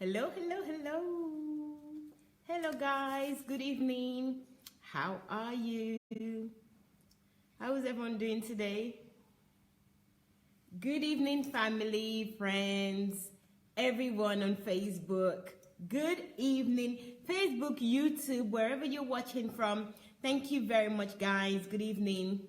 Hello, hello, hello. Hello, guys. Good evening. How are you? How is everyone doing today? Good evening, family, friends, everyone on Facebook. Good evening, Facebook, YouTube, wherever you're watching from. Thank you very much, guys. Good evening.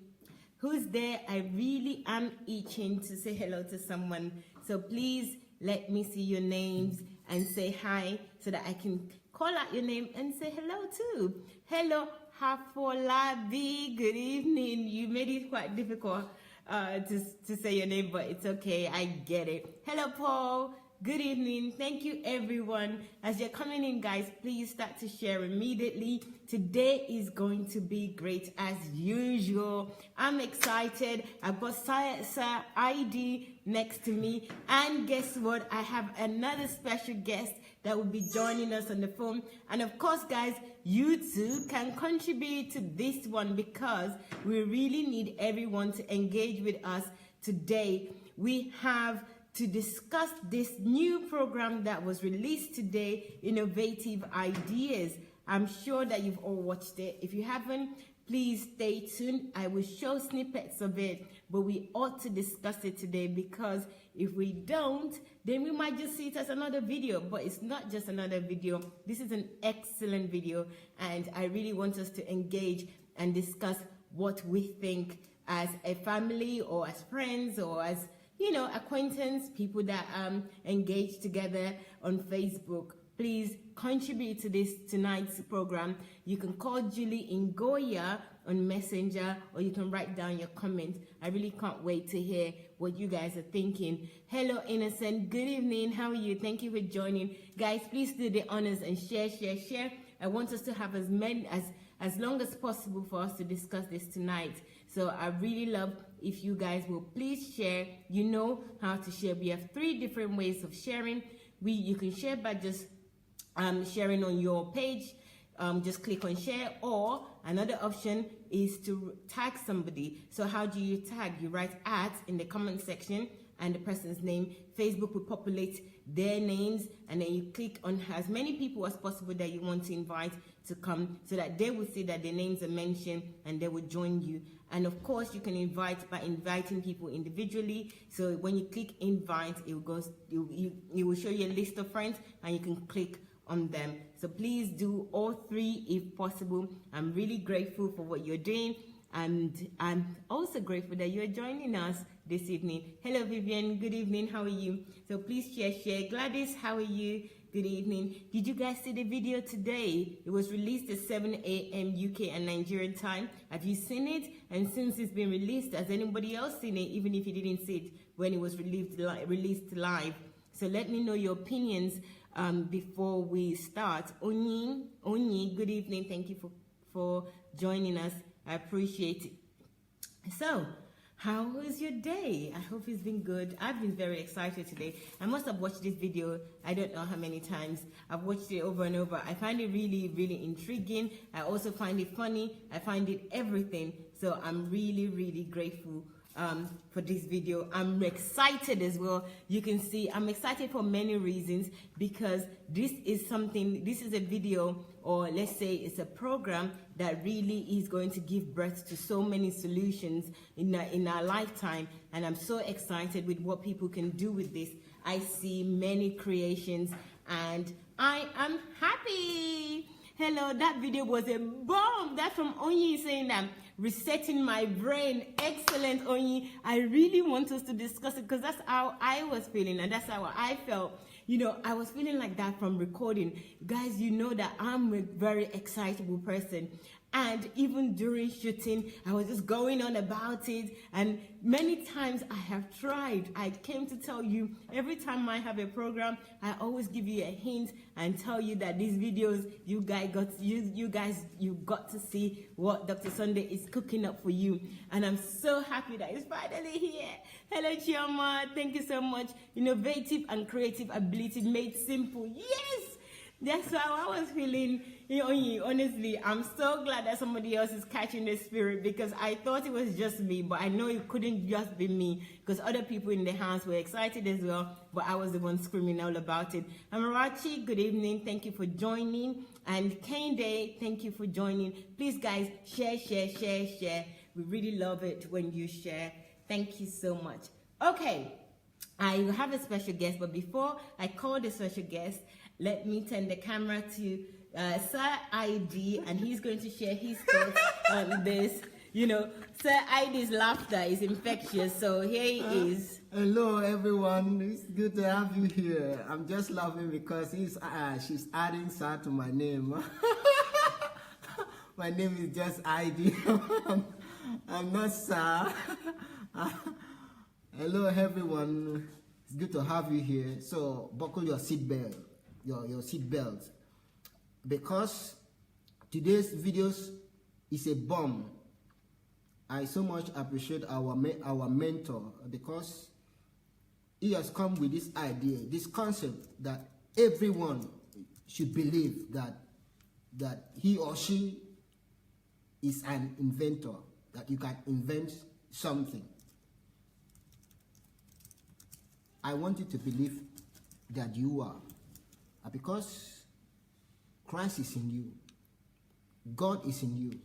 Who's there? I really am itching to say hello to someone. So please let me see your names and say hi so that I can call out your name and say hello too. Hello, Hafolabi. Good evening. You made it quite difficult to say your name, but it's okay. I get it. Hello, Paul. Good evening. Thank you, everyone. As you're coming in, guys, please start to share immediately. Today is going to be great as usual. I'm excited. I've got Sir ID next to me. And guess what? I have another special guest that will be joining us on the phone. And of course, guys, you too can contribute to this one because we really need everyone to engage with us today. We have to discuss this new program that was released today, Innovative Ideas. I'm sure that you've all watched it. If you haven't, please stay tuned. I will show snippets of it, but we ought to discuss it today because if we don't, then we might just see it as another video, but it's not just another video. This is an excellent video, and I really want us to engage and discuss what we think as a family or as friends or as acquaintance, people that engage together on Facebook. Please contribute to this tonight's program. You can call Julie in Goya on Messenger, or you can write down your comment. I really can't wait to hear what you guys are thinking. Hello, Innocent. Good evening. How are you? Thank you for joining. Guys, please do the honors and share. I want us to have as long as possible for us to discuss this tonight. So I really love if you guys will please share. You know how to share. We have 3 different ways of sharing. You can share by just sharing on your page. Just click on share, or another option is to tag somebody. So how do you tag? You write @ in the comment section and the person's name. Facebook will populate their names, and then you click on as many people as possible that you want to invite to come so that they will see that their names are mentioned and they will join you. And of course, you can invite by inviting people individually. So when you click invite, it will show you a list of friends and you can click on them. So please do all 3 if possible. I'm really grateful for what you're doing, and I'm also grateful that you're joining us this evening. Hello, Vivian. Good evening. How are you? So please share. Gladys, how are you? Good evening. Did you guys see the video today? It was released at 7 a.m. UK and Nigerian time. Have you seen it? And since it's been released, has anybody else seen it, even if you didn't see it when it was released live? So let me know your opinions before we start. Onyi, good evening. Thank you for joining us. I appreciate it. So, how was your day? I hope it's been good. I've been very excited today. I must have watched this video, I don't know how many times. I've watched it over and over. I find it really, really intriguing. I also find it funny. I find it everything. So I'm really, really grateful for this video. I'm excited as well. You can see I'm excited for many reasons, because this is a video, or let's say it's a program that really is going to give birth to so many solutions in our lifetime. And I'm so excited with what people can do with this. I see many creations and I am happy. Hello, that video was a bomb. That's from Onyi saying that resetting my brain. Excellent, Onyi. I really want us to discuss it because that's how I was feeling and that's how I felt. I was feeling like that from recording. Guys, you know that I'm a very excitable person. And even during shooting, I was just going on about it. And many times I have tried. I came to tell you, every time I have a program, I always give you a hint and tell you that these videos, you got to see what Dr. Sunday is cooking up for you. And I'm so happy that it's finally here. Hello, Chioma. Thank you so much. Innovative and creative ability made simple. Yes! That's how I was feeling. Honestly, I'm so glad that somebody else is catching the spirit, because I thought it was just me, but I know it couldn't just be me, because other people in the house were excited as well, but I was the one screaming all about it. Amarachi, good evening. Thank you for joining. And Kende, thank you for joining. Please, guys, share, share, share, share. We really love it when you share. Thank you so much. Okay, I have a special guest, but before I call the special guest, let me turn the camera to Sir ID, and he's going to share his thoughts on this. Sir ID's laughter is infectious, so here he is. Hello, everyone. It's good to have you here. I'm just laughing because she's adding Sir to my name. My name is just ID. I'm not Sir. Hello, everyone. It's good to have you here. So buckle your seatbelt. Your seat belt, because today's videos is a bomb. I so much appreciate our mentor, because he has come with this idea, this concept that everyone should believe that he or she is an inventor, that you can invent something. I want you to believe that you are. Because Christ is in you, God is in you.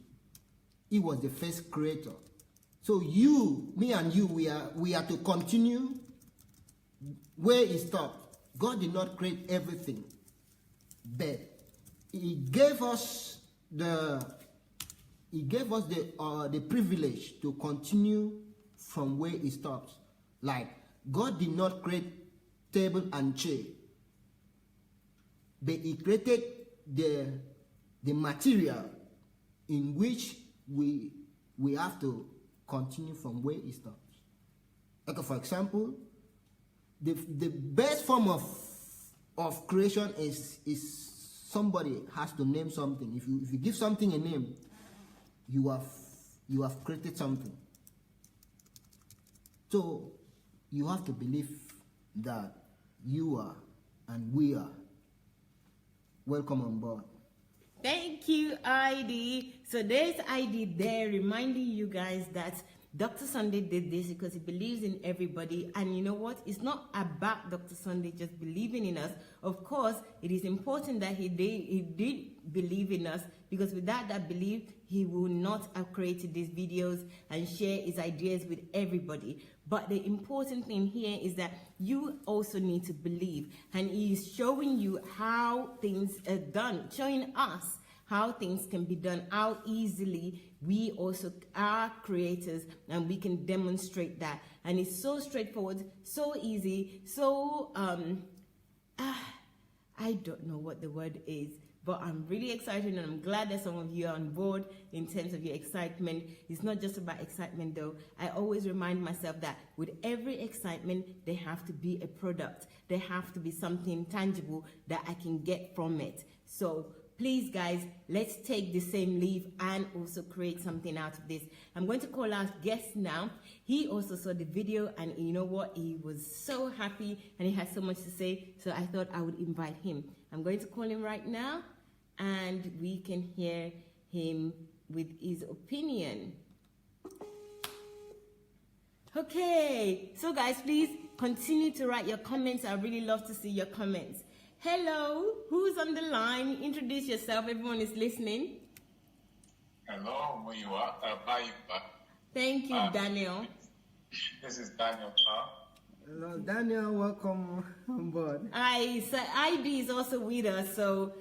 He was the first creator. So you, me and you, we are to continue where he stopped. God did not create everything, but he gave us the privilege to continue from where he stopped. Like, God did not create table and chair, but he created the material in which we have to continue from where it stops. Okay, for example, the best form of creation is somebody has to name something. If you give something a name, you have created something. So you have to believe that you are and we are. Welcome on board. Thank you, ID. So there's ID there reminding you guys that Dr. Sunday did this because he believes in everybody. And you know what? It's not about Dr. Sunday just believing in us. Of course, it is important that he did believe in us, because without that belief, he will not have created these videos and share his ideas with everybody. But the important thing here is that you also need to believe. And he is showing you how things are done, showing us how things can be done, how easily we also are creators, and we can demonstrate that. And it's so straightforward, so easy, so, I don't know what the word is, but I'm really excited, and I'm glad that some of you are on board in terms of your excitement. It's not just about excitement though. I always remind myself that with every excitement, there have to be a product. There have to be something tangible that I can get from it. So please, guys, let's take the same leave and also create something out of this. I'm going to call our guest now. He also saw the video, and you know what? He was so happy and he had so much to say, so I thought I would invite him. I'm going to call him right now, and we can hear him with his opinion. Okay, so guys, please continue to write your comments. I really love to see your comments. Hello, who's on the line? Introduce yourself, everyone is listening. Hello, Mayowa. Mayowa. Thank you, Daniel. This is Daniel. Hello, Daniel. Welcome on board. ID is also with us, so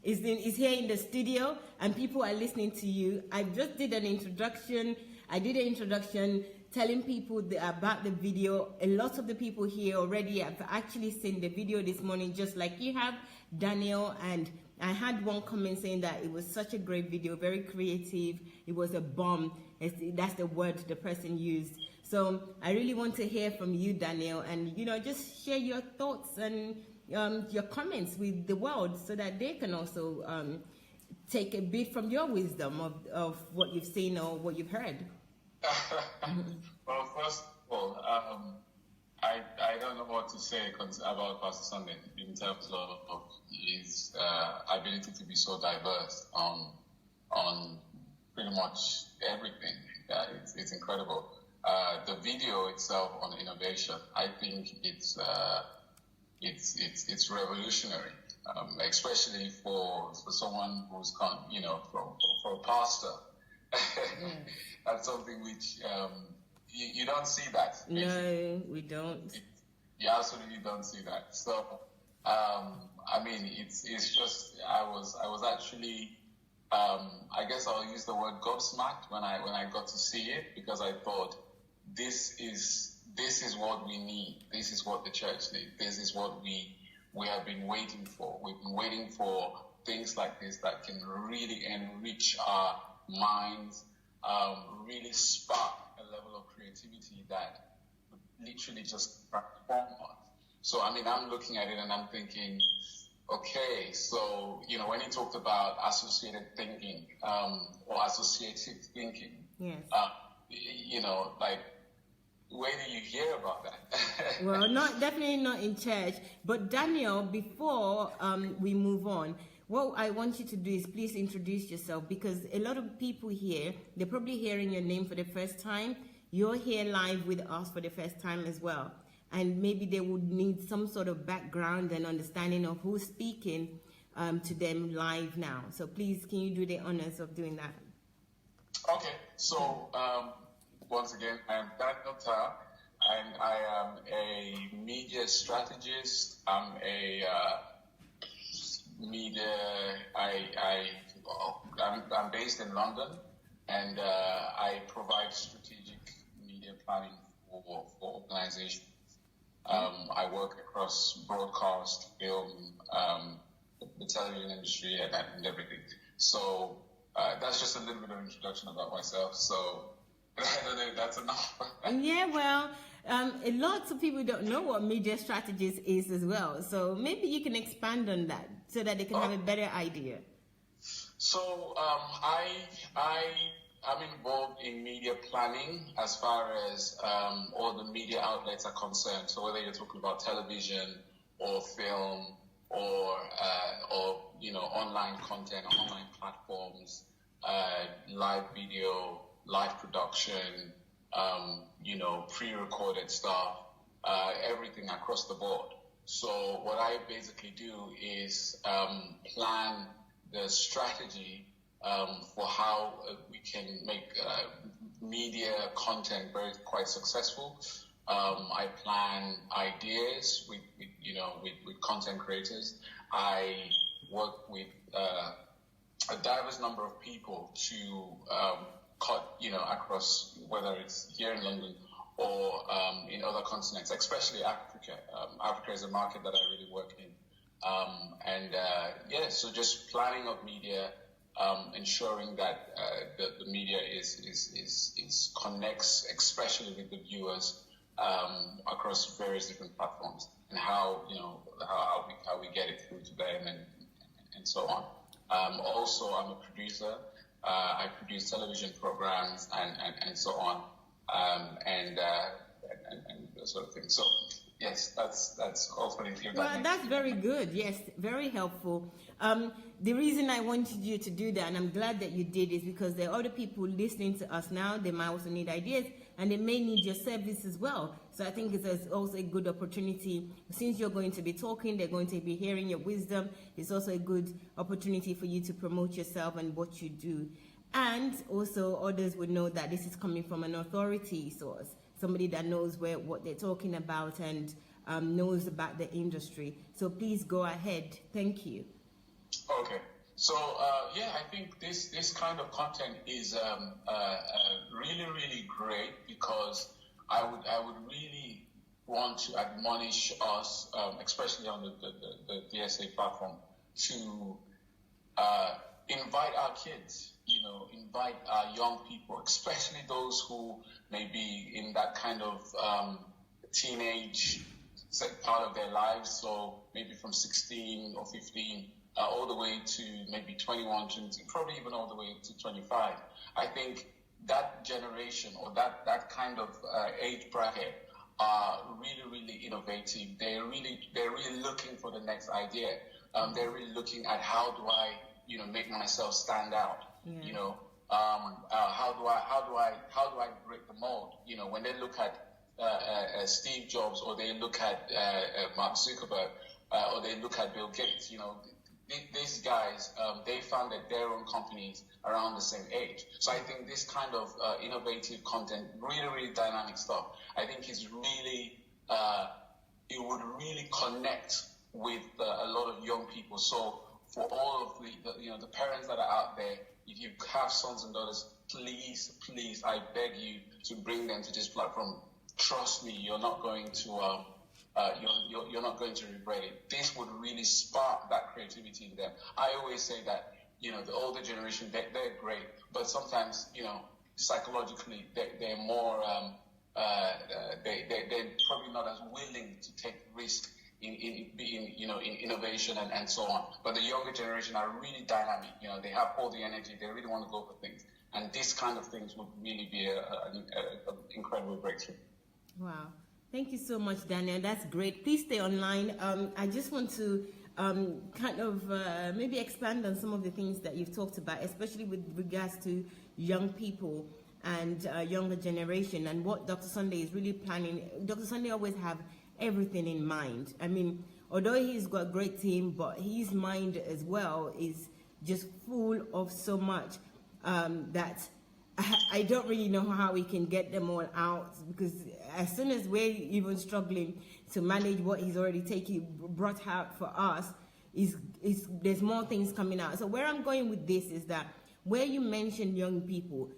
is here in the studio, and people are listening to you. I just did an introduction. I did an introduction telling people about the video. A lot of the people here already have actually seen the video this morning, just like you have, Daniel. And I had one comment saying that it was such a great video, very creative. It was a bomb. That's the word the person used. So I really want to hear from you, Daniel, and just share your thoughts and your comments with the world, so that they can also take a bit from your wisdom of what you've seen or what you've heard. Well, first of all, I don't know what to say about Pastor Sunday in terms of his ability to be so diverse on pretty much everything. It's incredible. The video itself on innovation, I think it's revolutionary, especially for someone who's for a pastor. That's something which you don't see that. No, we don't. You absolutely don't see that. So, I mean, it's just I was actually I guess I'll use the word gobsmacked when I got to see it, because I thought this is what we need. This is what the church needs. This is what we have been waiting for. We've been waiting for things like this that can really enrich our minds, really spark a level of creativity that would literally just transform us. So, I mean, I'm looking at it and I'm thinking, okay, so, when he talked about associated thinking, or associative thinking, yes. Like, where do you hear about that? Well, definitely not in church. But Daniel, before we move on, what I want you to do is please introduce yourself, because a lot of people here, they're probably hearing your name for the first time. You're here live with us for the first time as well. And maybe they would need some sort of background and understanding of who's speaking to them live now. So please, can you do the honors of doing that? Okay, so once again, I'm Dr. and I am a media strategist. I'm a I'm based in London, and I provide strategic media planning for organizations. I work across broadcast, film, the television industry, and everything. So that's just a little bit of introduction about myself. So I don't know if that's enough. Yeah, well, lots of people don't know what media strategist is as well. So maybe you can expand on that so that they can have a better idea. So I'm involved in media planning as far as all the media outlets are concerned. So whether you're talking about television or film or online content, online platforms, live video, live production, pre-recorded stuff, everything across the board. So what I basically do is plan the strategy for how we can make media content quite successful. I plan ideas with content creators. I work with a diverse number of people to cut across, whether it's here in London or in other continents, especially Africa. Africa is a market that I really work in. So just planning of media, ensuring that the media is connects, especially with the viewers, across various different platforms, and how we get it through to them and so on. Also, I'm a producer. I produce television programs and so on, and that sort of thing. So yes, that's hopefully clear. Well, that's very good. Yes, very helpful. The reason I wanted you to do that, and I'm glad that you did, is because there are other people listening to us now. They might also need ideas, and they may need your service as well. So I think it's also a good opportunity. Since you're going to be talking, they're going to be hearing your wisdom. It's also a good opportunity for you to promote yourself and what you do. And also others would know that this is coming from an authority source, somebody that knows what they're talking about and knows about the industry. So please go ahead. Thank you. Okay. So I think this kind of content is really, really great, because I would really want to admonish us, especially on the DSA platform, to invite our kids, invite our young people, especially those who may be in that kind of teenage part of their lives. So maybe from 16 or 15 all the way to maybe 21, 22, probably even all the way to 25. I think that generation or that kind of age bracket are really, really really innovative. They're really looking for the next idea. They're really looking at how do I, make myself stand out. Yeah. How do I break the mold? When they look at Steve Jobs, or they look at Mark Zuckerberg, or they look at Bill Gates, these guys, they founded their own companies around the same age. So I think this kind of innovative content, really dynamic stuff, I think is really, it would really connect with a lot of young people. So for all of the parents that are out there, if you have sons and daughters, please, I beg you to bring them to this platform. Trust me, you're not going to you're not going to regret it. This would really spark that creativity in them. I always say that the older generation, they're great, but sometimes psychologically they're more they're probably not as willing to take risk in innovation and so on. But the younger generation are really dynamic. They have all the energy. They really want to go for things, and this kind of things would really be an incredible breakthrough. Wow. Thank you so much, Daniel. That's great. Please stay online. I just want to kind of maybe expand on some of the things that you've talked about, especially with regards to young people and younger generation, and what Dr. Sunday is really planning. Dr. Sunday always have everything in mind. I mean, although he's got a great team, but his mind as well is just full of so much that I don't really know how we can get them all out, because as soon as we're even struggling to manage what he's already brought out for us, there's more things coming out. So where I'm going with this is that where you mentioned young people,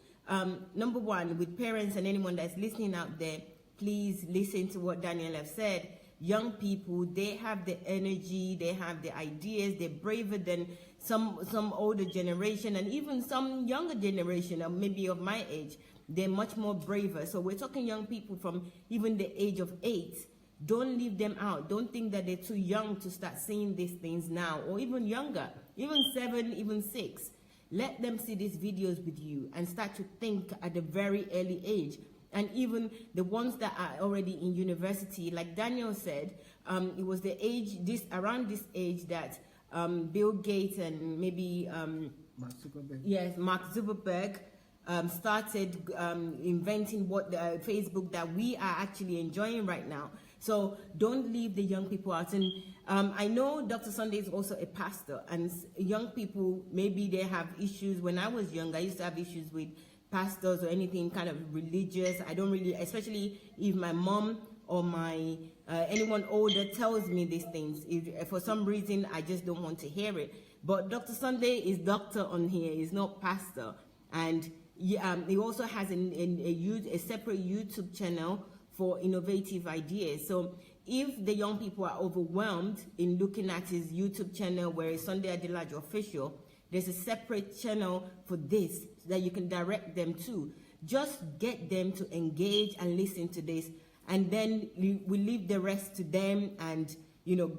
number one, with parents and anyone that's listening out there, please listen to what Daniel have said. Young people, they have the energy, they have the ideas, they're braver than some older generation, and even some younger generation, or maybe of my age. They're much more braver. So we're talking young people from even the age of 8. Don't leave them out. Don't think that they're too young to start seeing these things now, or even younger, even 7, even 6. Let them see these videos with you and start to think at a very early age. And even the ones that are already in university, like Daniel said, it was the age, around this age that Bill Gates and maybe Mark Zuckerberg started inventing what the Facebook that we are actually enjoying right now. So don't leave the young people out. And I know Dr. Sunday is also a pastor, and young people, maybe they have issues. When I was young, I used to have issues with pastors or anything kind of religious. I don't really, especially if my mom or my anyone older tells me these things. If for some reason I just don't want to hear it. But Dr. Sunday is doctor on here. He's not pastor, and he also has a separate YouTube channel for innovative ideas. So if the young people are overwhelmed in looking at his YouTube channel, where it's Sunday Adelaja Official, there's a separate channel for this that you can direct them to. Just get them to engage and listen to this, and then we leave the rest to them and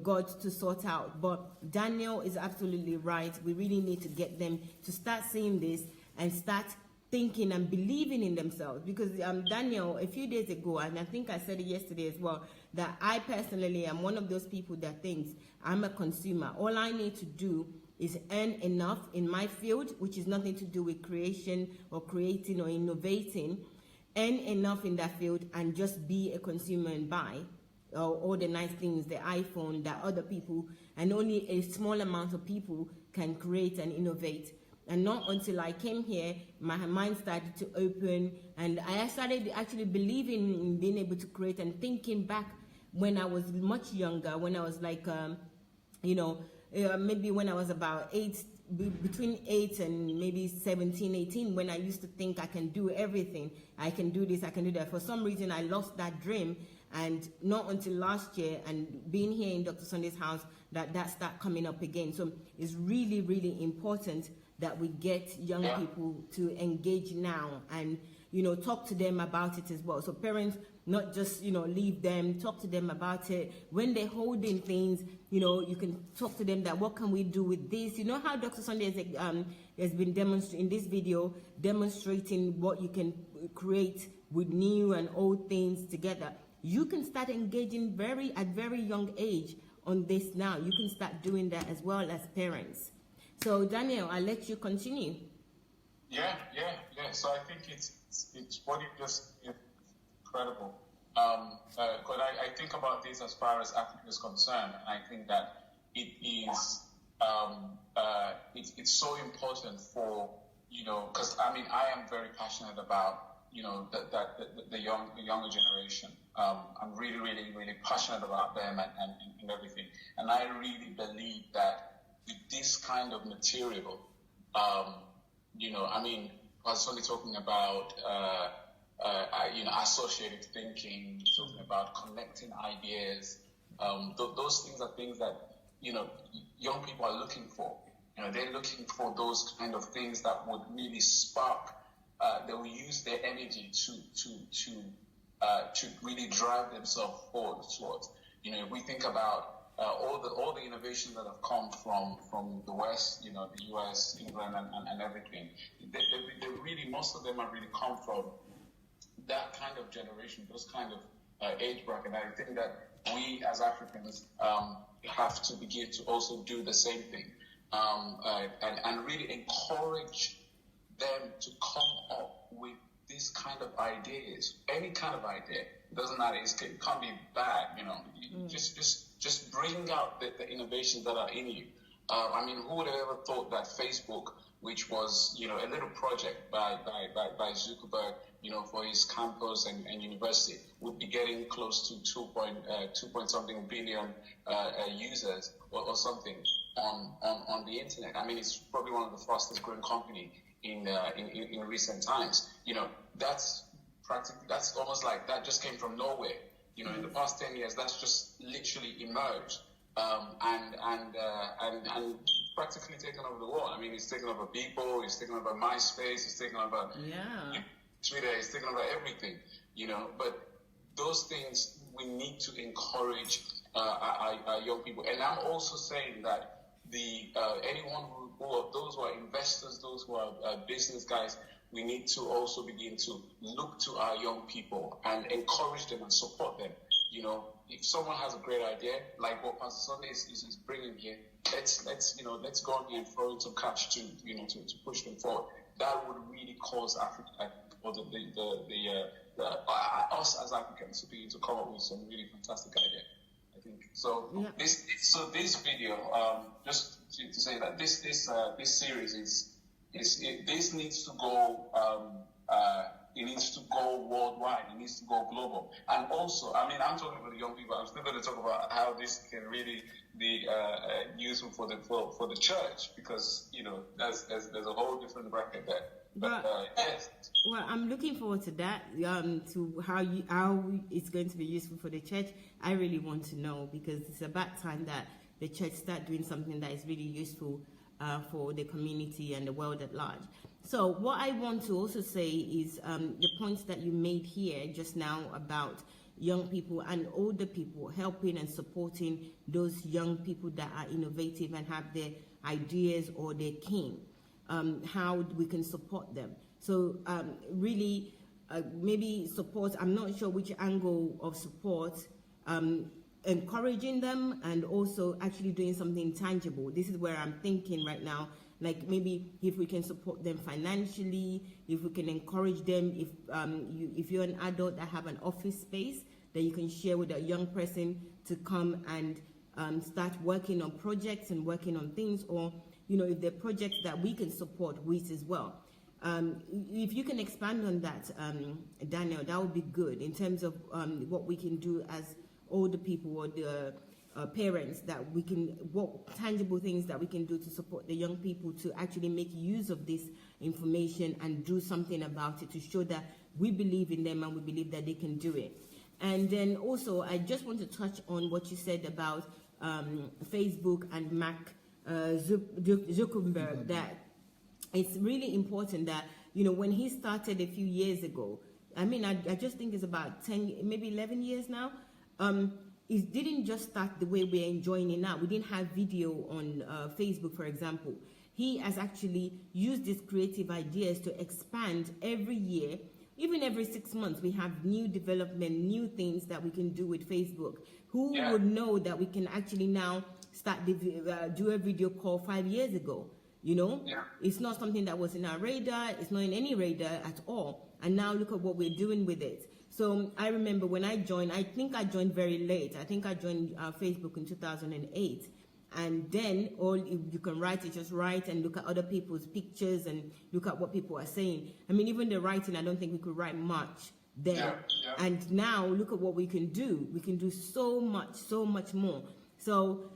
God to sort out. But Daniel is absolutely right. We really need to get them to start seeing this and start thinking and believing in themselves, because Daniel, a few days ago, and I think I said it yesterday as well, that I personally am one of those people that thinks I'm a consumer. All I need to do is earn enough in my field, which is nothing to do with creation or creating or innovating. Earn enough in that field and just be a consumer and buy all the nice things, the iPhone that other people, and only a small amount of people can create and innovate. And not until I came here, my mind started to open, and I started actually believing in being able to create, and thinking back when I was much younger, when I was like, maybe when I was about 8, between 8 and maybe 17, 18, when I used to think I can do everything. I can do this, I can do that. For some reason, I lost that dream, and not until last year and being here in Dr. Sunday's house that started coming up again. So it's really, really important that we get young people to engage now and, talk to them about it as well. So parents, not just, leave them, talk to them about it. When they're holding things, you can talk to them that what can we do with this? You know how Dr. Sunday has been demonstrating in this video, demonstrating what you can create with new and old things together. you can start engaging at very young age on this now. You can start doing that as well as parents. So Daniel, I'll let you continue. Yeah. So I think it's what you just incredible. But I think about this as far as Africa is concerned, and I think that it is it's so important for, because I mean I am very passionate about the younger generation. I'm really passionate about them and everything, and I really believe that with this kind of material, I mean, I was only talking about associative thinking, talking about connecting ideas. Those things are things that young people are looking for. They're looking for those kind of things that would really spark. They will use their energy to really drive themselves forward towards. If we think about all the innovations that have come from the West, the US, England, and everything, they really, most of them have really come from that kind of generation, those kind of age bracket. And I think that we as Africans have to begin to also do the same thing, and really encourage them to come up with this kind of ideas, any kind of idea. It doesn't matter. It can't be bad, Just bring out the innovations that are in you. I mean, who would have ever thought that Facebook, which was a little project by Zuckerberg, for his campus and university, would be getting close to 2 point something billion users or something on the internet. I mean, it's probably one of the fastest growing company in recent times. That's almost like that just came from nowhere. In the past 10 years, that's just literally emerged and practically taken over the world. I mean, it's taken over Bebo, it's taken over MySpace, it's taken over Twitter, it's taken over everything. But those things we need to encourage our young people. And I'm also saying that anyone those who are investors, those who are business guys, we need to also begin to look to our young people and encourage them and support them. If someone has a great idea, like what Pastor Sunday is bringing here, let's go on here and throw in some cash to push them forward. That would really cause Africa, or us as Africans, to begin to come up with some really fantastic idea. I think so. Yeah. This video, just to say that this series this needs to go. It needs to go worldwide. It needs to go global. And also, I mean, I'm talking about the young people. I'm still going to talk about how this can really be useful for the church, because there's a whole different bracket there. But yes. Well, I'm looking forward to that. To how it's going to be useful for the church. I really want to know, because it's about time that the church start doing something that is really useful for the community and the world at large. So what I want to also say is the points that you made here just now about young people and older people, helping and supporting those young people that are innovative and have their ideas or their keen, how we can support them. So really maybe support, I'm not sure which angle of support, encouraging them and also actually doing something tangible. This is where I'm thinking right now, like maybe if we can support them financially, if we can encourage them, if you're an adult that have an office space that you can share with a young person to come and start working on projects and working on things, or if there are projects that we can support with as well. If you can expand on that, Daniel, that would be good in terms of what we can do as older people or the parents, what tangible things that we can do to support the young people to actually make use of this information and do something about it, to show that we believe in them and we believe that they can do it. And then also, I just want to touch on what you said about Facebook and Mark Zuckerberg, that it's really important that, when he started a few years ago, I mean, I just think it's about 10, maybe 11 years now, it didn't just start the way we're enjoying it now. We didn't have video on Facebook, for example. He has actually used these creative ideas to expand every year even every 6 months, we have new development, new things that we can do with Facebook. Who Yeah. would know that we can actually now start do a video call 5 years ago? You know, Yeah. it's not something that was in our radar. It's not in any radar at all. And now look at what we're doing with it. So I remember when I joined, I think I joined very late. I think I joined Facebook in 2008. And then all you can write is just write and look at other people's pictures and look at what people are saying. I mean, even the writing, I don't think we could write much then. Yeah. And now look at what we can do. We can do so much more. So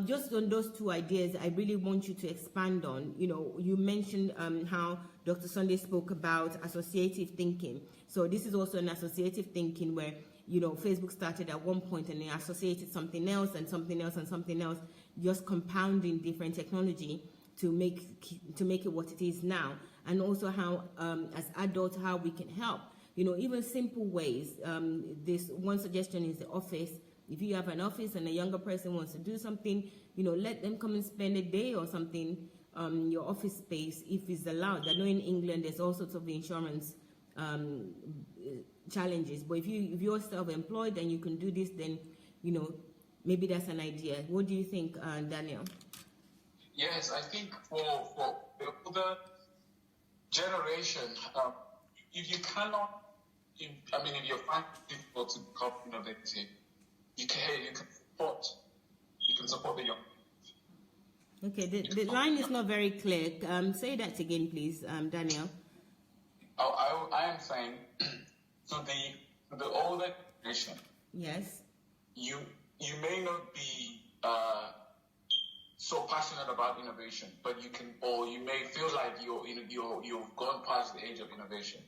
just on those two ideas, I really want you to expand on. You know, you mentioned how Dr. Sunday spoke about associative thinking. So this is also an associative thinking where, you know, Facebook started at one point and they associated something else and something else and something else, just compounding different technology to make it what it is now. And also how, as adults, how we can help. You know, even simple ways. This one suggestion is the office. If you have an office and a younger person wants to do something, you know, let them come and spend a day or something your office space if it's allowed. I know in England there's all sorts of insurance challenges, but if you're self-employed and you can do this, then, you know, maybe that's an idea. What do you think, Daniel? Yes, I think for the older generation, if you cannot, if you find it difficult to become innovative, you can support the young. Okay, the line is not very clear. Say that again, please, Daniel. I am saying to the older generation. Yes. You may not be so passionate about innovation, but you can, or you may feel like you've gone past the age of innovation.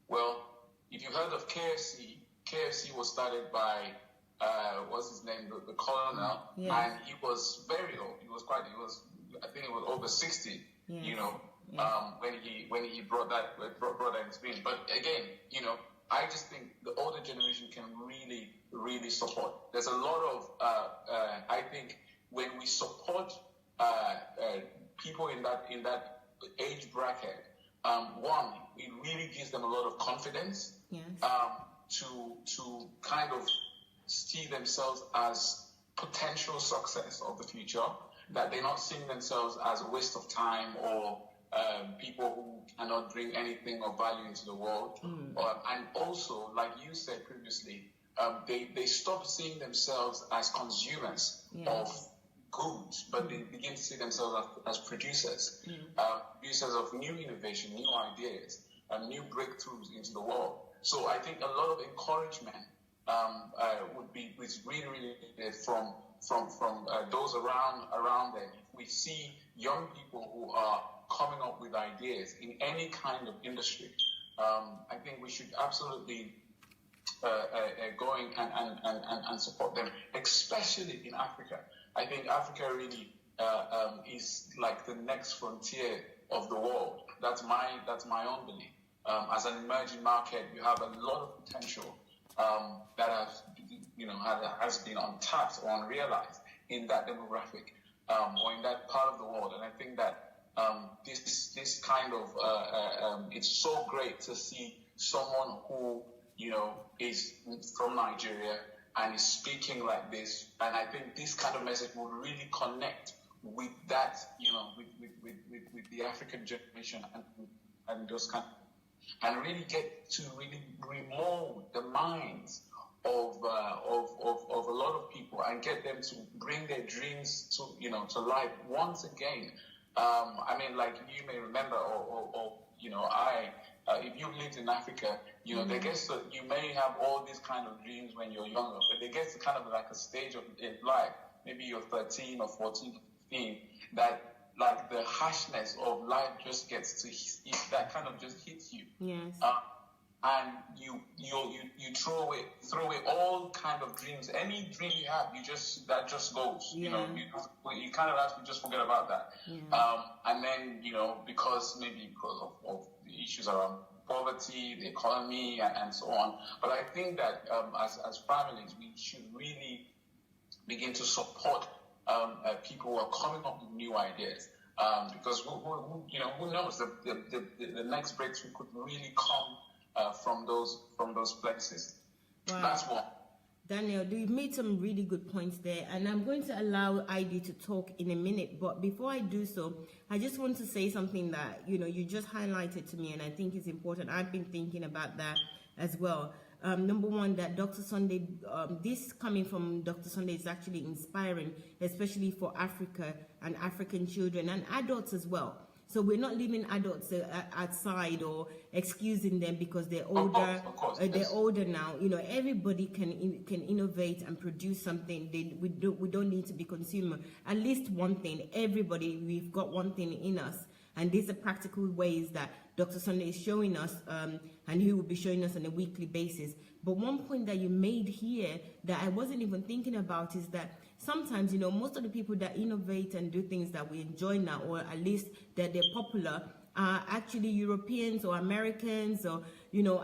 Well, if you heard of KFC was started by what's his name, the colonel, yes. And he was very old. I think it was over 60. Yes. You know, yes. When he brought that into being. But again, you know, I just think the older generation can really support. There's a lot of I think when we support people in that age bracket, one, it really gives them a lot of confidence. Yes. To kind of see themselves as potential success of the future, that they're not seeing themselves as a waste of time or people who cannot bring anything of value into the world. And also, like you said previously, they stop seeing themselves as consumers yes. of goods, but they begin to see themselves as producers, producers of new innovation, new ideas, and new breakthroughs into the world. So I think a lot of encouragement is really needed from those around them. If we see young people who are coming up with ideas in any kind of industry, I think we should absolutely go in and support them, especially in Africa. I think Africa really is like the next frontier of the world. That's my own belief. As an emerging market, you have a lot of potential that has been untapped or unrealized in that demographic or in that part of the world. And I think that this kind of it's so great to see someone who is from Nigeria and is speaking like this. And I think this kind of message will really connect with that, with the African generation and those kind of, and really get to really remold the minds of a lot of people and get them to bring their dreams to life once again. Like you may remember, or if you lived in Africa, there gets to, you may have all these kind of dreams when you're younger, but there gets to kind of like a stage of life, maybe you're 13 or 14, 15, that like the harshness of life just gets to that kind of just hits you. Yes. And you throw away all kind of dreams. Any dream you have, that just goes. Yeah. You kind of have to just forget about that. Yeah. And then because of the issues around poverty, the economy, and so on. But I think that as families, we should really begin to support people who are coming up with new ideas. Because who knows, the next breakthrough could really come from those places. Wow. That's what. Daniel, you've made some really good points there, and I'm going to allow ID to talk in a minute. But before I do so, I just want to say something that you just highlighted to me, and I think is important. I've been thinking about that as well. Number one, that Dr. Sunday, this coming from Dr. Sunday is actually inspiring, especially for Africa and African children and adults as well. So we're not leaving adults outside or excusing them because they're older. Of course, they're yes. older now. Everybody can innovate and produce something. We don't need to be consumer. At least one thing. Everybody, we've got one thing in us, and these are practical ways that Dr. Sunday is showing us, and he will be showing us on a weekly basis. But one point that you made here that I wasn't even thinking about is that sometimes, most of the people that innovate and do things that we enjoy now, or at least that they're popular, are actually Europeans or Americans, or,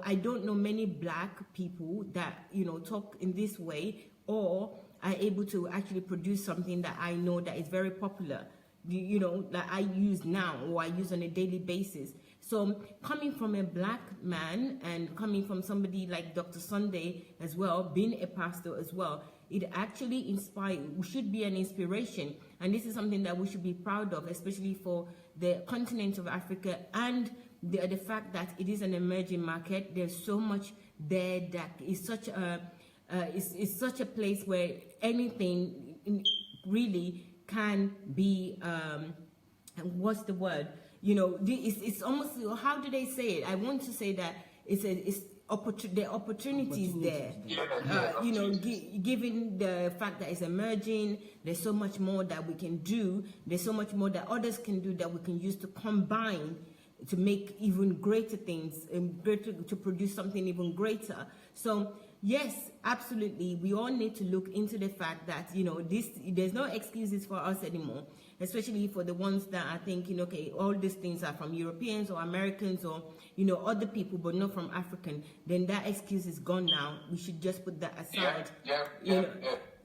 I don't know many black people that, talk in this way or are able to actually produce something that I know that is very popular, that I use now or I use on a daily basis. So coming from a black man and coming from somebody like Dr. Sunday as well, being a pastor as well, it actually should be an inspiration. And this is something that we should be proud of, especially for the continent of Africa and the fact that it is an emerging market. There's so much there that is such a place where anything really can be, what's the word? It's almost, how do they say it? I want to say that the opportunities there. Given the fact that it's emerging, there's so much more that we can do. There's so much more that others can do that we can use to combine to make even greater things, to produce something even greater. So yes, absolutely, we all need to look into the fact that there's no excuses for us anymore, especially for the ones that are thinking, okay, all these things are from Europeans or Americans or other people, but not from African. Then that excuse is gone now. We should just put that aside. Yeah.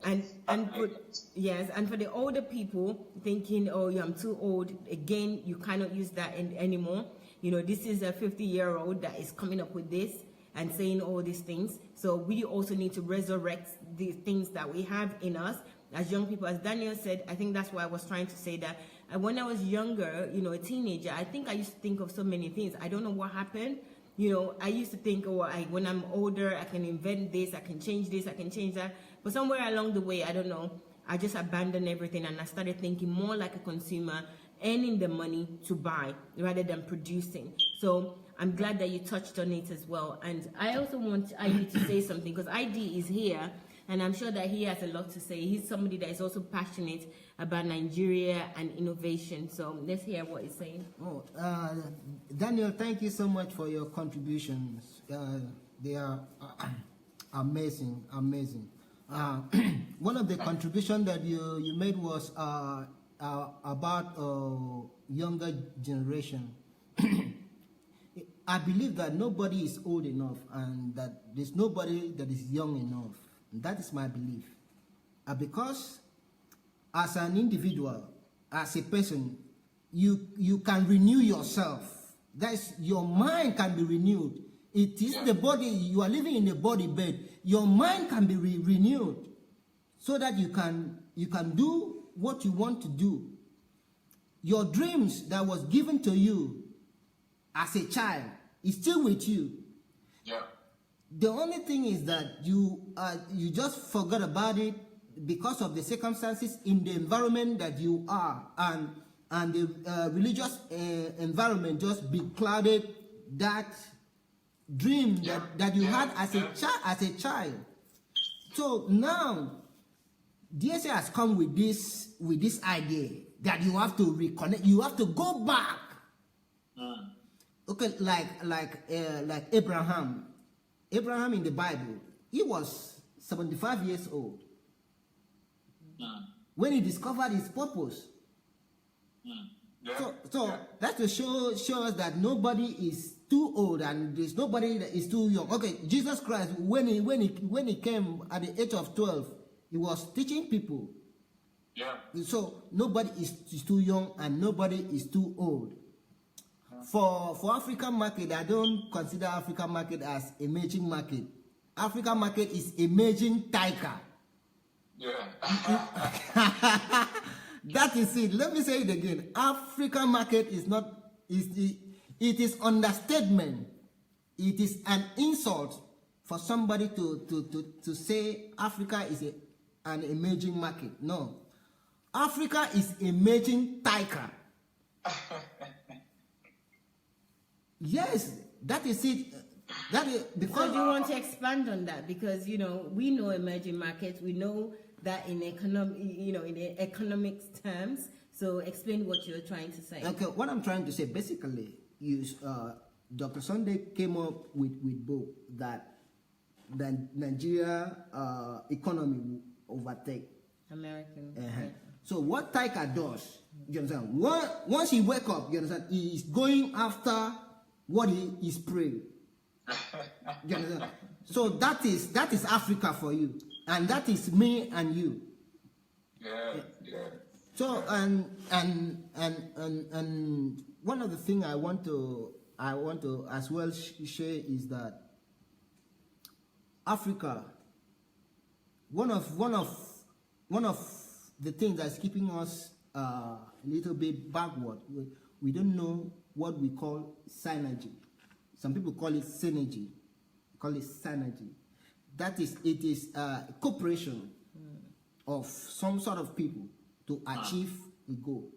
And for the older people thinking, oh yeah, I'm too old, again, you cannot use that anymore. This is a 50-year-old that is coming up with this and saying all these things. So we also need to resurrect the things that we have in us as young people. As Daniel said, I think that's why I was trying to say that when I was younger, a teenager, I think I used to think of so many things. I don't know what happened. I used to think, when I'm older, I can invent this, I can change this, I can change that. But somewhere along the way, I don't know, I just abandoned everything and I started thinking more like a consumer, earning the money to buy rather than producing. So I'm glad that you touched on it as well. And I also want ID to say something, because ID is here and I'm sure that he has a lot to say. He's somebody that is also passionate about Nigeria and innovation. So let's hear what he's saying. Daniel, thank you so much for your contributions. They are amazing. One of the contributions that you made was about younger generation. I believe that nobody is old enough and that there's nobody that is young enough. That is my belief. Because as an individual, as a person, you can renew yourself. That is, your mind can be renewed. It is the body, you are living in a body bed. Your mind can be renewed so that you can do what you want to do. Your dreams that was given to you as a child is still with you. Yeah. The only thing is that you just forgot about it because of the circumstances in the environment that you are, and the religious environment just beclouded that dream that you had as a child. So now DSA has come with this idea that you have to reconnect, you have to go back. Okay, like Abraham in the Bible, he was 75 years old when he discovered his purpose. So that's to show us that nobody is too old and there's nobody that is too young. Okay, Jesus Christ, when he came at the age of 12, he was teaching people. So nobody is too young and nobody is too old. For African market, I don't consider African market as emerging market. African market is emerging tiger. Yeah. That is it. Let me say it again. African market is not, it is understatement. It is an insult for somebody to say Africa is an emerging market. No. Africa is emerging tiger. Yes, that is it. That is because. So do you want to expand on that? Because we know emerging markets. We know that in economics terms. So explain what you're trying to say. Okay, what I'm trying to say basically is Dr. Sunday came up with book that the Nigeria economy will overtake American. Yeah. So what Tiger does, you understand? Once he wake up, you understand, he is going after what he is praying. You understand? So that is Africa for you, and that is me and you. Yeah. So and one of the things I want to as well share is that Africa, one of the things that's keeping us a little bit backward. We don't know what we call synergy. Some people call it synergy. Call it synergy. That is, it is cooperation of some sort of people to achieve a goal.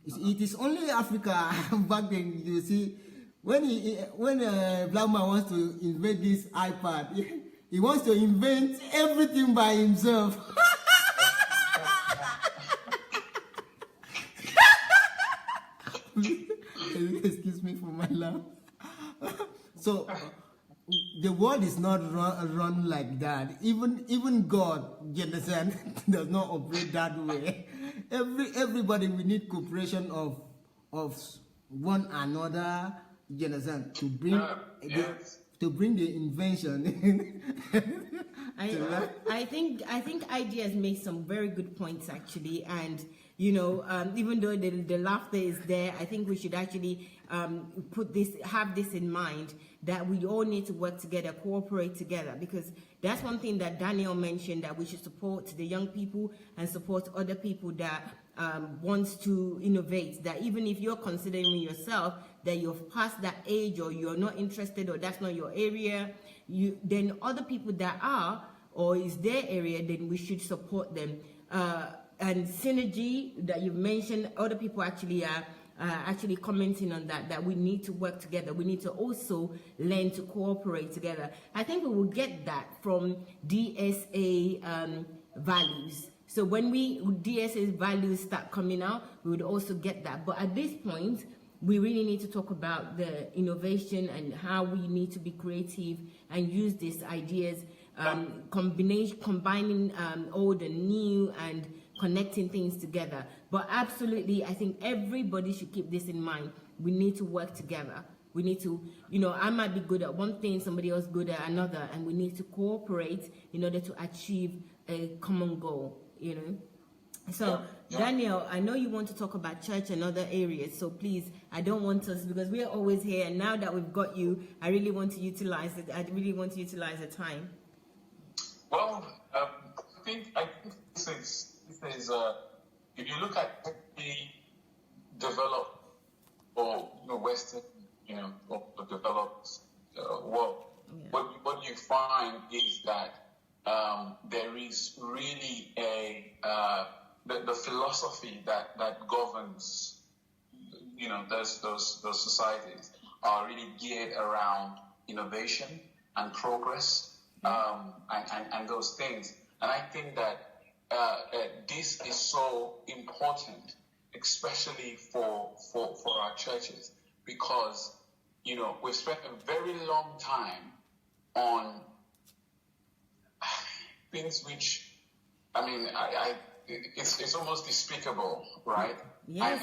It is only Africa back then. You see, when Black man wants to invent this iPad, he wants to invent everything by himself. Excuse me for my laugh. So the world is not run like that. Even God, you understand, does not operate that way. Everybody, we need cooperation of one another. You understand, to bring the invention. I think ideas make some very good points actually, and even though the laughter is there, I think we should actually have this in mind, that we all need to work together, cooperate together, because that's one thing that Daniel mentioned, that we should support the young people and support other people that wants to innovate. That even if you're considering yourself that you've passed that age, or you're not interested, or that's not your area, then other people that are, or is their area, then we should support them. And synergy that you've mentioned, other people actually are actually commenting on that we need to work together. We need to also learn to cooperate together. I think we will get that from DSA values. So when DSA values start coming out, we would also get that. But at this point, we really need to talk about the innovation and how we need to be creative and use these ideas, combining old and new, and connecting things together. But absolutely, I think everybody should keep this in mind. We need to work together. We need to, I might be good at one thing, somebody else good at another, and we need to cooperate in order to achieve a common goal, So, Daniel, I know you want to talk about church and other areas, so please, I don't want us, because we're always here, and now that we've got you, I really want to utilize it. I really want to utilize the time. Well, I think this is if you look at the developed or Western, or developed world, what you find is that there is really the philosophy that governs those societies are really geared around innovation and progress, and those things. And I think that this is so important, especially for our churches, because we've spent a very long time on things which, it's almost despicable, right? Yes,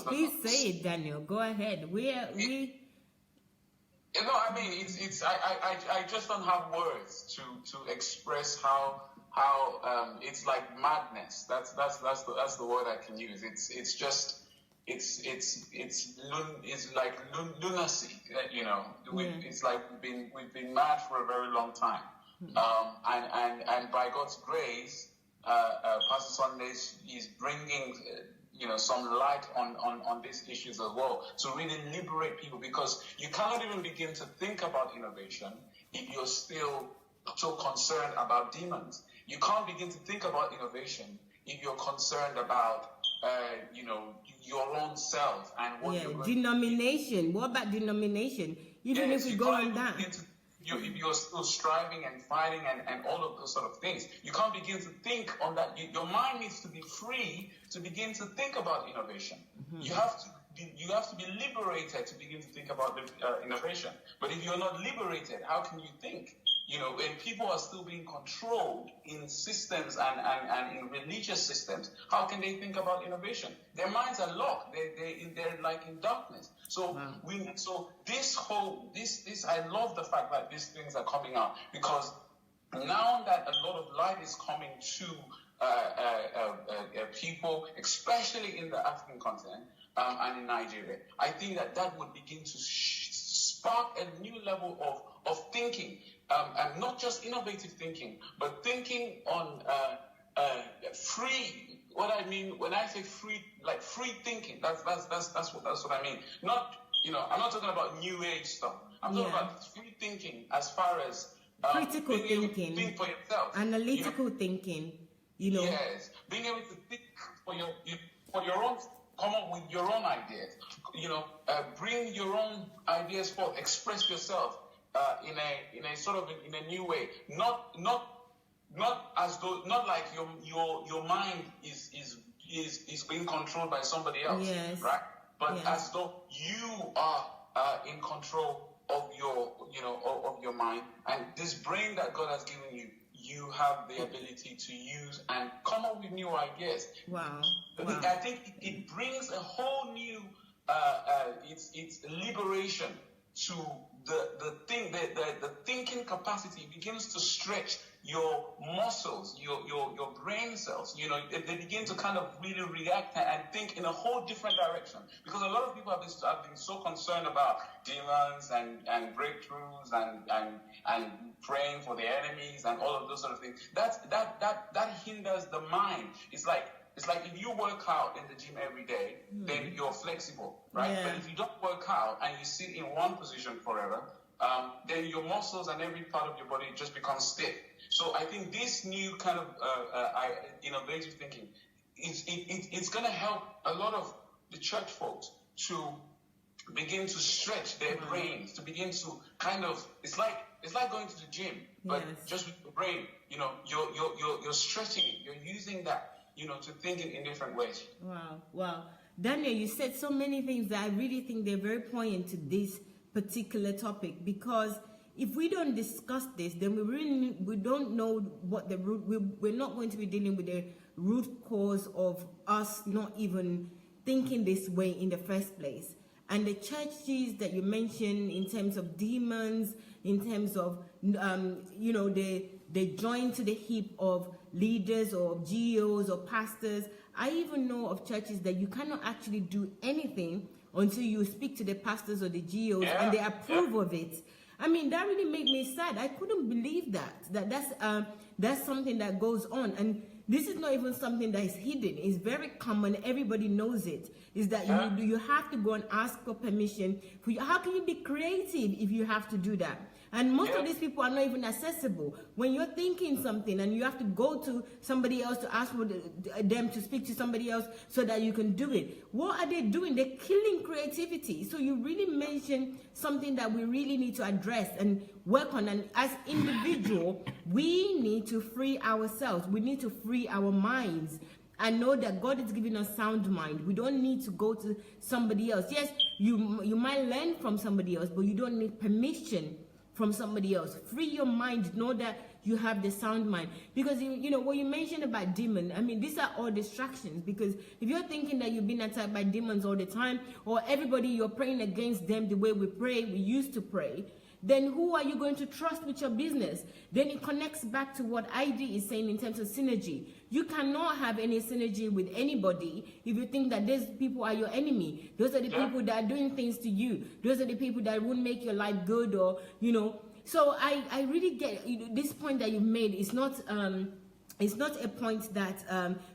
please say it, Daniel. Go ahead. I just don't have words to express how it's like madness. That's the word I can use. It's just it's like lunacy. You know, it's like we've been mad for a very long time. And by God's grace, Pastor Sunday is bringing some light on these issues as well, to really liberate people, because you cannot even begin to think about innovation if you're still so concerned about demons. You can't begin to think about innovation if you're concerned about your own self and what you're going denomination. What about denomination? Even if we go on that, if you're still striving and fighting and all of those sort of things, you can't begin to think on that. Your mind needs to be free to begin to think about innovation. You have to be liberated to begin to think about innovation. But if you're not liberated, how can you think? When people are still being controlled in systems and in religious systems, how can they think about innovation? Their minds are locked. They're like in darkness. So this I love the fact that these things are coming out, because now that a lot of light is coming to people, especially in the African continent and in Nigeria, I think that would begin to spark a new level of thinking. And not just innovative thinking, but thinking on free. What I mean when I say free, like free thinking. That's what I mean. Not I'm not talking about new age stuff. I'm talking about free thinking as far as critical thinking, think for yourself, analytical thinking. Yes, being able to think for your own, come up with your own ideas. Bring your own ideas forth, express yourself. In a sort of in a new way, not as though, not like your mind is being controlled by somebody else, right? But as though you are in control of your mind, and this brain that God has given you, you have the ability to use and come up with new ideas. Wow. I think it brings a whole new it's liberation to the thinking capacity. Begins to stretch your muscles, your brain cells. They begin to kind of really react and think in a whole different direction. Because a lot of people have been so concerned about demons and breakthroughs and praying for the enemies and all of those sort of things. That hinders the mind. It's like if you work out in the gym every day, then you're flexible, right? Yeah. But if you don't work out and you sit in one position forever, then your muscles and every part of your body just becomes stiff. So I think this new kind of innovative thinking, it's going to help a lot of the church folks to begin to stretch their brains, to begin to kind of, it's like going to the gym, but just with your brain, you're stretching it, you're using that, to think in different ways. Wow. Daniel, you said so many things that I really think they're very poignant to this particular topic, because if we don't discuss this, then we don't know what the root, we're not going to be dealing with the root cause of us not even thinking this way in the first place. And the churches that you mentioned in terms of demons, in terms of, they join to the hip of leaders or GOs or pastors. I even know of churches that you cannot actually do anything until you speak to the pastors or the GOs and they approve of it. I mean, that really made me sad. I couldn't believe that's something that goes on. And this is not even something that is hidden. It's very common. Everybody knows it. Is that you have to go and ask for permission. How can you be creative if you have to do that? And most of these people are not even accessible. When you're thinking something and you have to go to somebody else to ask for them to speak to somebody else so that you can do it, what are they doing? They're killing creativity. So you really mentioned something that we really need to address and work on. And as individual, we need to free ourselves. We need to free our minds. I know that God is giving us sound mind. We don't need to go to somebody else. Yes, you might learn from somebody else, but you don't need permission from somebody else. Free your mind. Know that you have the sound mind. Because, what you mentioned about demon, I mean, these are all distractions. Because if you're thinking that you've been attacked by demons all the time, or everybody, you're praying against them the way we used to pray, then who are you going to trust with your business? Then it connects back to what ID is saying in terms of synergy. You cannot have any synergy with anybody if you think that these people are your enemy. Those are the people that are doing things to you. Those are the people that won't make your life good, or, you know. So I really get, you know, this point that you made is not a point that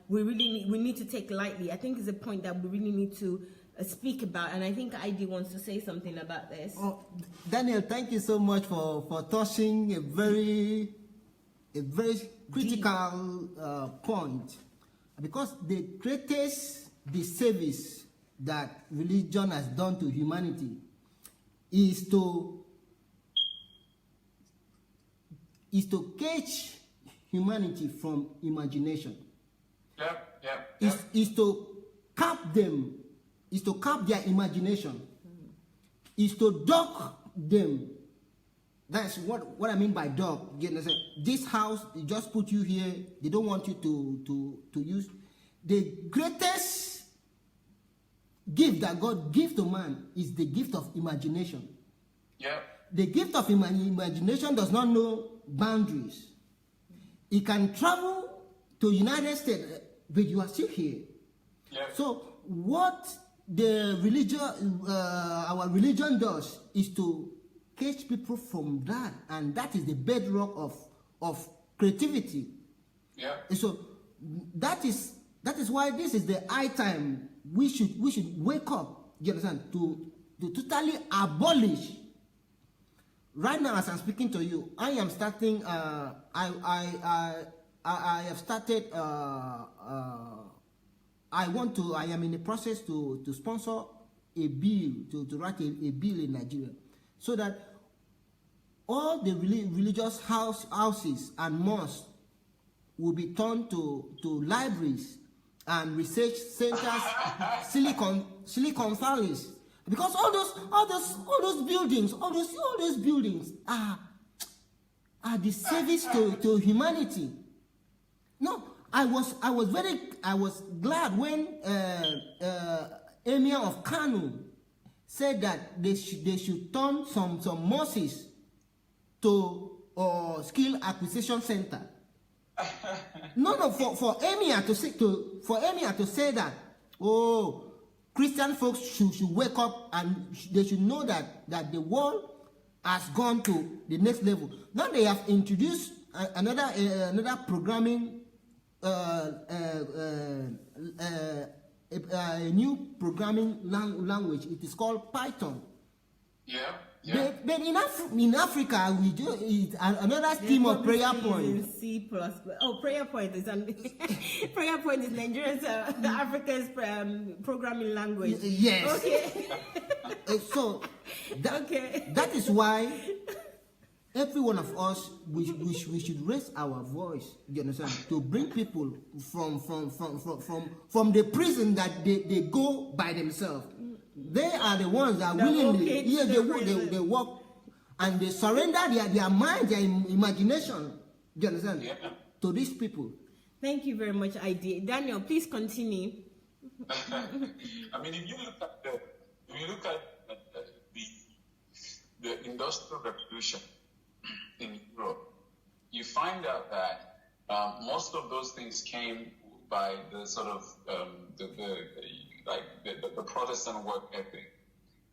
we need to take lightly. I think it's a point that we really need to speak about, and I think ID wants to say something about this. Oh, Daniel, thank you so much for touching a very critical point, because the greatest disservice that religion has done to humanity is to cage humanity from imagination. Is to cap them, is to cap their imagination, is to dog them. That's what I mean by dog. You know, this house, they just put you here, they don't want you to use. The greatest gift that God gives to man is the gift of imagination. The gift of imagination does not know boundaries. It can travel to United States, but you are still here. So what the religion, our religion does is to cage people from that, and that is the bedrock of creativity. And so that is why this is the high time we should wake up. You understand? To totally abolish. Right now, as I'm speaking to you, I am starting. I have started. I am in the process to sponsor a bill, to write a bill in Nigeria, so that all the religious houses and mosques will be turned to libraries and research centers, Silicon Valleys, because all those buildings are the service to humanity. No, I was glad when Emir of Kano said that they should turn some mosques to skill acquisition center. No, for Emir to say that, oh, Christian folks should wake up and they should know that the world has gone to the next level. Now they have introduced another programming, a new programming language. It is called Python. But in Africa, we do another scheme of prayer point. C++. Oh, prayer point is prayer point is Nigeria's Africa's programming language. Yes. Okay. So that is why every one of us we should raise our voice. You understand? To bring people from the prison that they go by themselves. They are the ones that willingly, they walk and they surrender their mind, their imagination. Do you understand? To these people. Thank you very much, ID. Daniel, please continue. I mean, if you look at the Industrial Revolution in Europe, you find out that most of those things came by the sort of the Protestant work ethic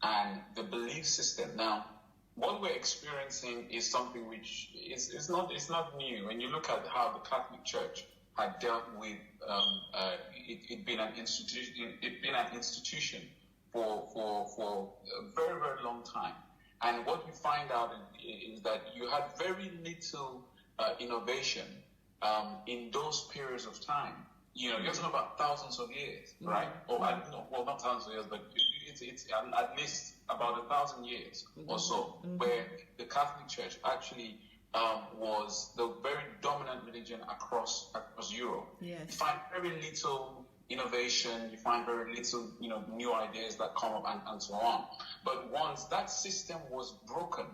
and the belief system. Now, what we're experiencing is something which is not new. When you look at how the Catholic Church had dealt with it being an institution for a very, very long time. And what you find out is that you had very little innovation in those periods of time. You know, you're talking about thousands of years, right? Or not thousands of years, but it's at least about 1,000 years or so, where the Catholic Church actually was the very dominant religion across Europe. Yes. You find very little innovation, you find very little, new ideas that come up and so on. But once that system was broken,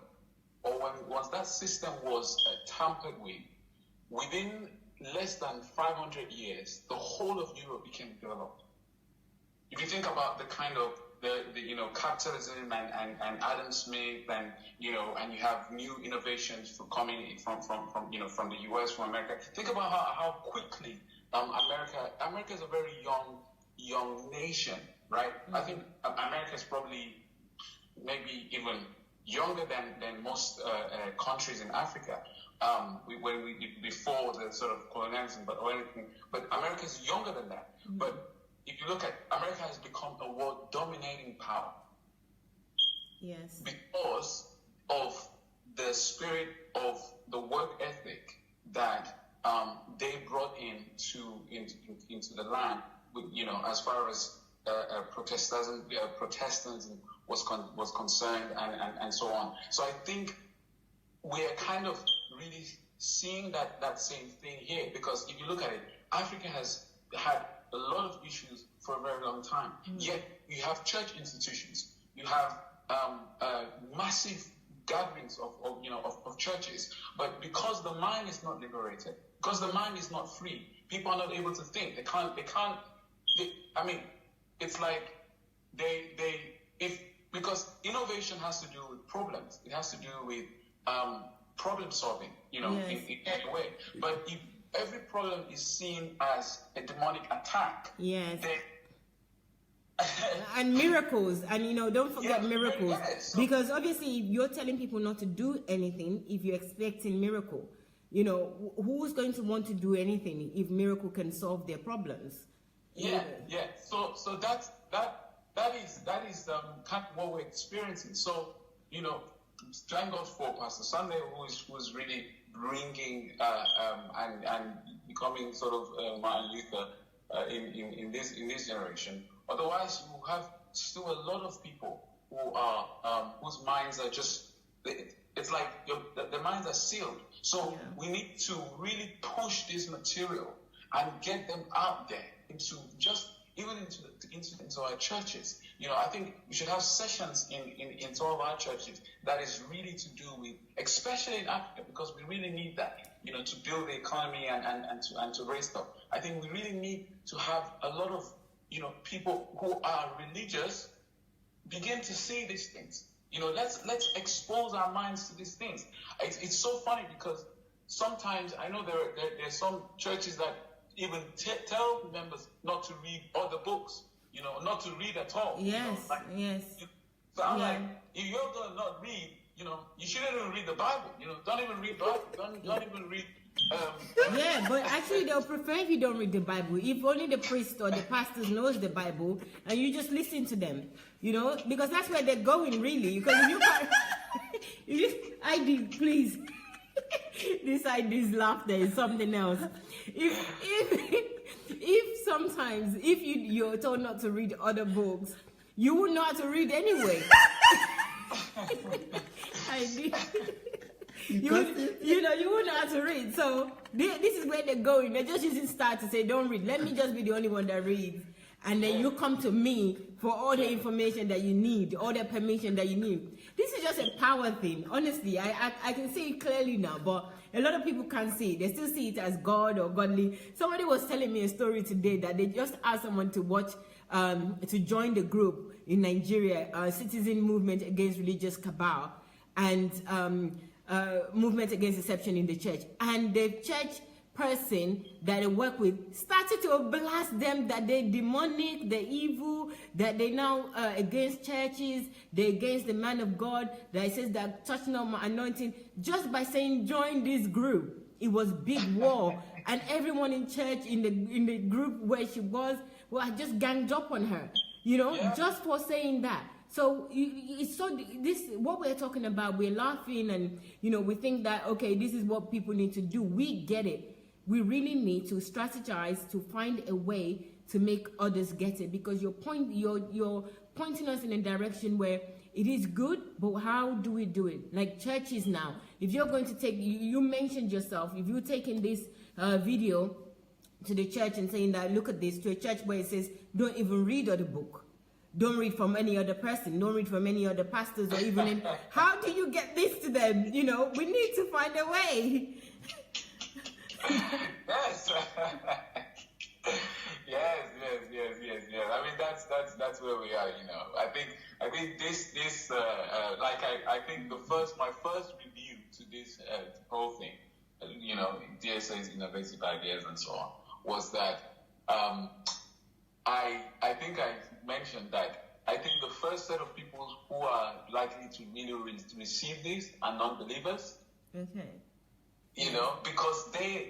or once that system was tampered with, within less than 500 years, the whole of Europe became developed. If you think about the kind of capitalism and Adam Smith, and and you have new innovations coming from the US, from America. Think about how quickly America is a very young nation, right? Mm-hmm. I think America is probably maybe even younger than most countries in Africa. Before the sort of colonialism, but America is younger than that. Mm-hmm. But if you look at America, has become a world dominating power. Yes. Because of the spirit of the work ethic that they brought into the land, as far as Protestantism was concerned, and so on. So I think we're kind of really seeing that same thing here, because if you look at it, Africa has had a lot of issues for a very long time. Mm. Yet you have church institutions, you have massive gatherings of churches, but because the mind is not liberated, because the mind is not free, people are not able to think. It's like because innovation has to do with problems. It has to do with problem solving, yes. in any way. But if every problem is seen as a demonic attack, yes, and miracles, and don't forget miracles, yes. Because obviously if you're telling people not to do anything, if you're expecting miracle, who's going to want to do anything if miracle can solve their problems? Yeah. So that is kind of what we're experiencing. So thank God for Pastor Sunday, who's really bringing and becoming sort of Martin Luther in this generation. Otherwise, you have still a lot of people who are whose minds are just, it's like the minds are sealed. So we need to really push this material and get them out there into our churches. I think we should have sessions in some of our churches that is really to do with, especially in Africa, because we really need that, to build the economy and to raise stuff. I think we really need to have a lot of, people who are religious begin to see these things. Let's expose our minds to these things. It's so funny because sometimes I know there's some churches that even tell members not to read other books, not to read at all. Yes, yes. So I'm like, if you're going to not read, you shouldn't even read the Bible. Don't even read Bible. Don't even read. Yeah, but actually they'll prefer if you don't read the Bible. If only the priest or the pastors knows the Bible and you just listen to them, because that's where they're going really. Because if you ID, please. This ID's laughter is something else. If sometimes you're told not to read other books, you would know how to read anyway. You wouldn't know how to read. So this is where they're going. They're just using star to say, don't read. Let me just be the only one that reads. And then you come to me for all the information that you need, all the permission that you need. This is just a power thing. Honestly, I can see it clearly now, but a lot of people can't see it. They still see it as God or godly. Somebody was telling me a story today that they just asked someone to watch, to join the group in Nigeria, Citizen Movement Against Religious Cabal, and Movement Against Deception in the Church. And the church person that they work with started to blast them that they're demonic, they're evil, that they now against churches, they're against the man of God, that it says that touching on my anointing, just by saying join this group. It was big war, and everyone in church, in the group where she was, had just ganged up on her, just for saying that. So it's what we're talking about. We're laughing, and we think that okay, this is what people need to do. We get it. We really need to strategize to find a way to make others get it, because you're pointing us in a direction where it is good, but how do we do it? Like churches now, if you're going to take, you mentioned yourself, if you're taking this video to the church and saying that, look at this, to a church where it says, don't even read other book. Don't read from any other person. Don't read from any other pastors or even how do you get this to them? We need to find a way. Yes. yes. I mean, that's that's where we are. I think this I think my first review to this whole thing, DSA's innovative ideas and so on, was that I think I mentioned that I think the first set of people who are likely to really receive this are non-believers. Okay. Because they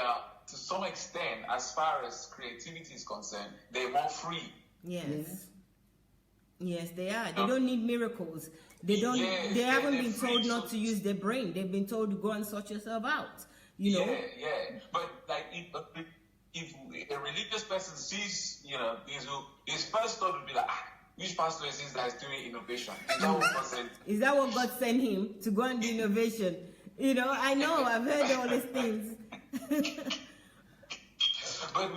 are, to some extent, as far as creativity is concerned, they're more free. Yes. Yes, they are. They don't need miracles. They don't. They haven't been told not to use their brain. They've been told to go and sort yourself out. Yeah. But if a religious person sees, his first thought would be like, which pastor is this that is doing innovation? Is that what God sent him to go and do innovation? I know, I've heard all these things. But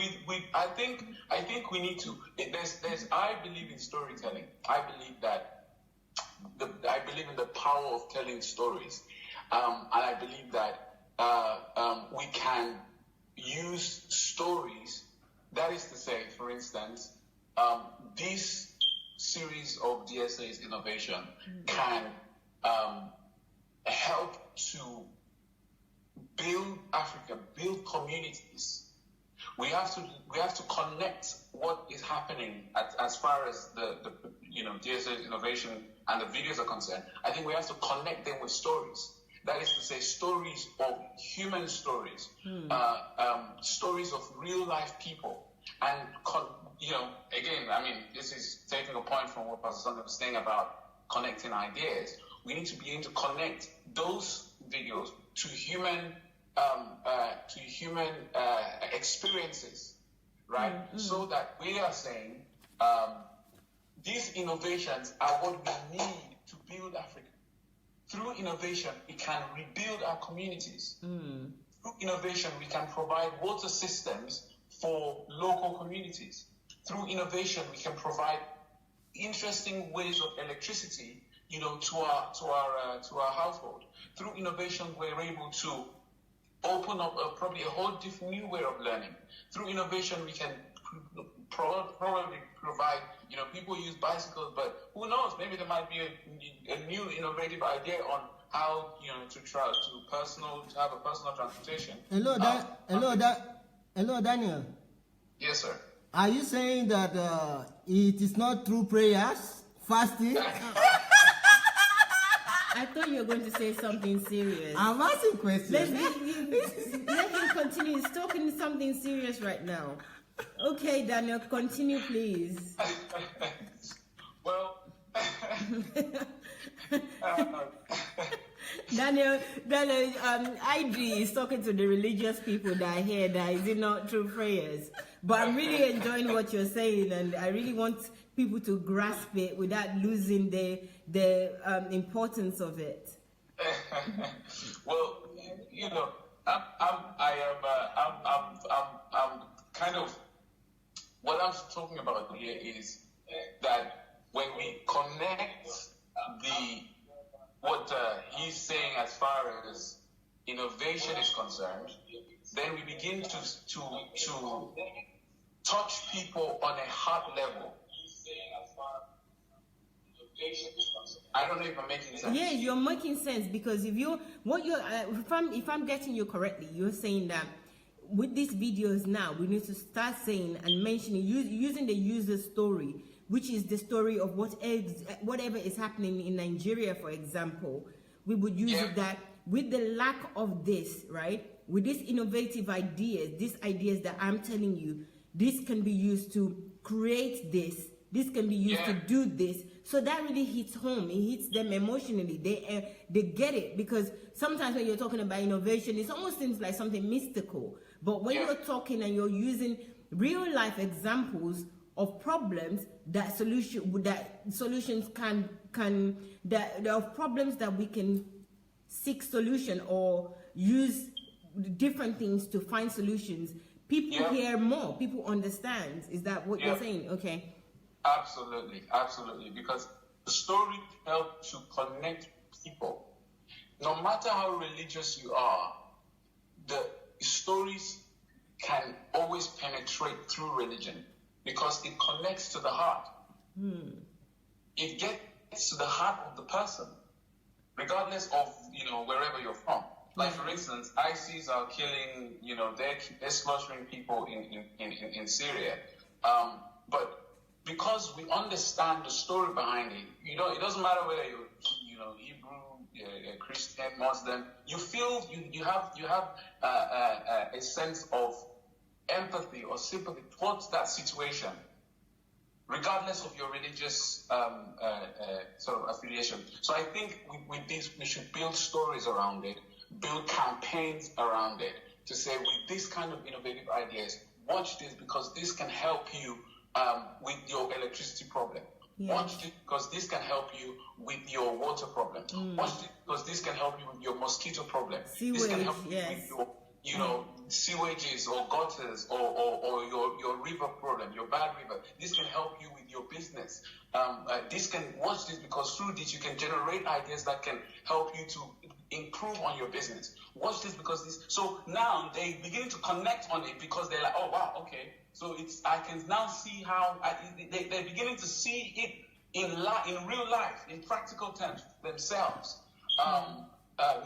I think we need to. I believe in storytelling. I believe in the power of telling stories, and I believe that we can use stories. That is to say, for instance, this series of DSA's innovation can help to build Africa, build communities. We have to connect what is happening as far as the DSA's innovation and the videos are concerned. I think we have to connect them with stories. That is to say, stories of human stories, stories of real life people. And, again, I mean, this is taking a point from what Pastor Sunday was saying about connecting ideas. We need to be able to connect those videos to human experiences, right? So that we are saying these innovations are what we need to build Africa. Through innovation, we can rebuild our communities. Through innovation, we can provide water systems for local communities. Through innovation, we can provide interesting ways of electricity, to our household. Through innovation, we're able to open up probably a whole different new way of learning. Through innovation, we can probably provide, people use bicycles, but who knows? Maybe there might be a new innovative idea on how to have a personal transportation. Hello, Daniel. Yes, sir. Are you saying that it is not through prayers, fasting? I thought you were going to say something serious. I'm asking questions. Let him continue. He's talking something serious right now. Okay, Daniel, continue, please. Well, Daniel, IG is talking to the religious people that I hear that is it not through prayers. But I'm really enjoying what you're saying, and I really want people to grasp it without losing the importance of it. Well, I'm kind of what I'm talking about here is that when we connect what he's saying as far as innovation is concerned, then we begin to touch people on a heart level. I don't know if I'm making sense. Yeah, you're making sense, because if I'm getting you correctly, you're saying that with these videos now, we need to start saying and mentioning using the user story, which is the story of whatever is happening in Nigeria, for example. We would use it that with the lack of this, right? With these innovative ideas, these ideas that I'm telling you, this can be used to create this. This can be used to do this. So that really hits home. It hits them emotionally. They get it, because sometimes when you're talking about innovation, it almost seems like something mystical. But when you're talking and you're using real life examples of problems that solutions of problems that we can seek solution or use different things to find solutions, people hear more, people understand. Is that what you're saying? Okay. Absolutely, because the story helps to connect people. No matter how religious you are, the stories can always penetrate through religion. because it connects to the heart. It gets to the heart of the person, regardless of, wherever you're from. Like, for instance, ISIS are killing, they're slaughtering people in Syria. But because we understand the story behind it, it doesn't matter whether you're, Hebrew, Christian, Muslim, you feel, you have a sense of empathy or sympathy towards that situation, regardless of your religious sort of affiliation. So I think with this, we should build stories around it, build campaigns around it, to say, with this kind of innovative ideas, watch this because this can help you with your electricity problem. Yes. Watch this because this can help you with your water problem. Watch this because this can help you with your mosquito problem. Sewage, this can help you with your, sewages or gutters or your river problem, your bad river. This can help you with your business. Watch this because through this you can generate ideas that can help you to improve on your business. Watch this because this. So now they begin to connect on it because they're like, oh wow, okay. So I can now see how they're beginning to see it in real life, in practical terms themselves.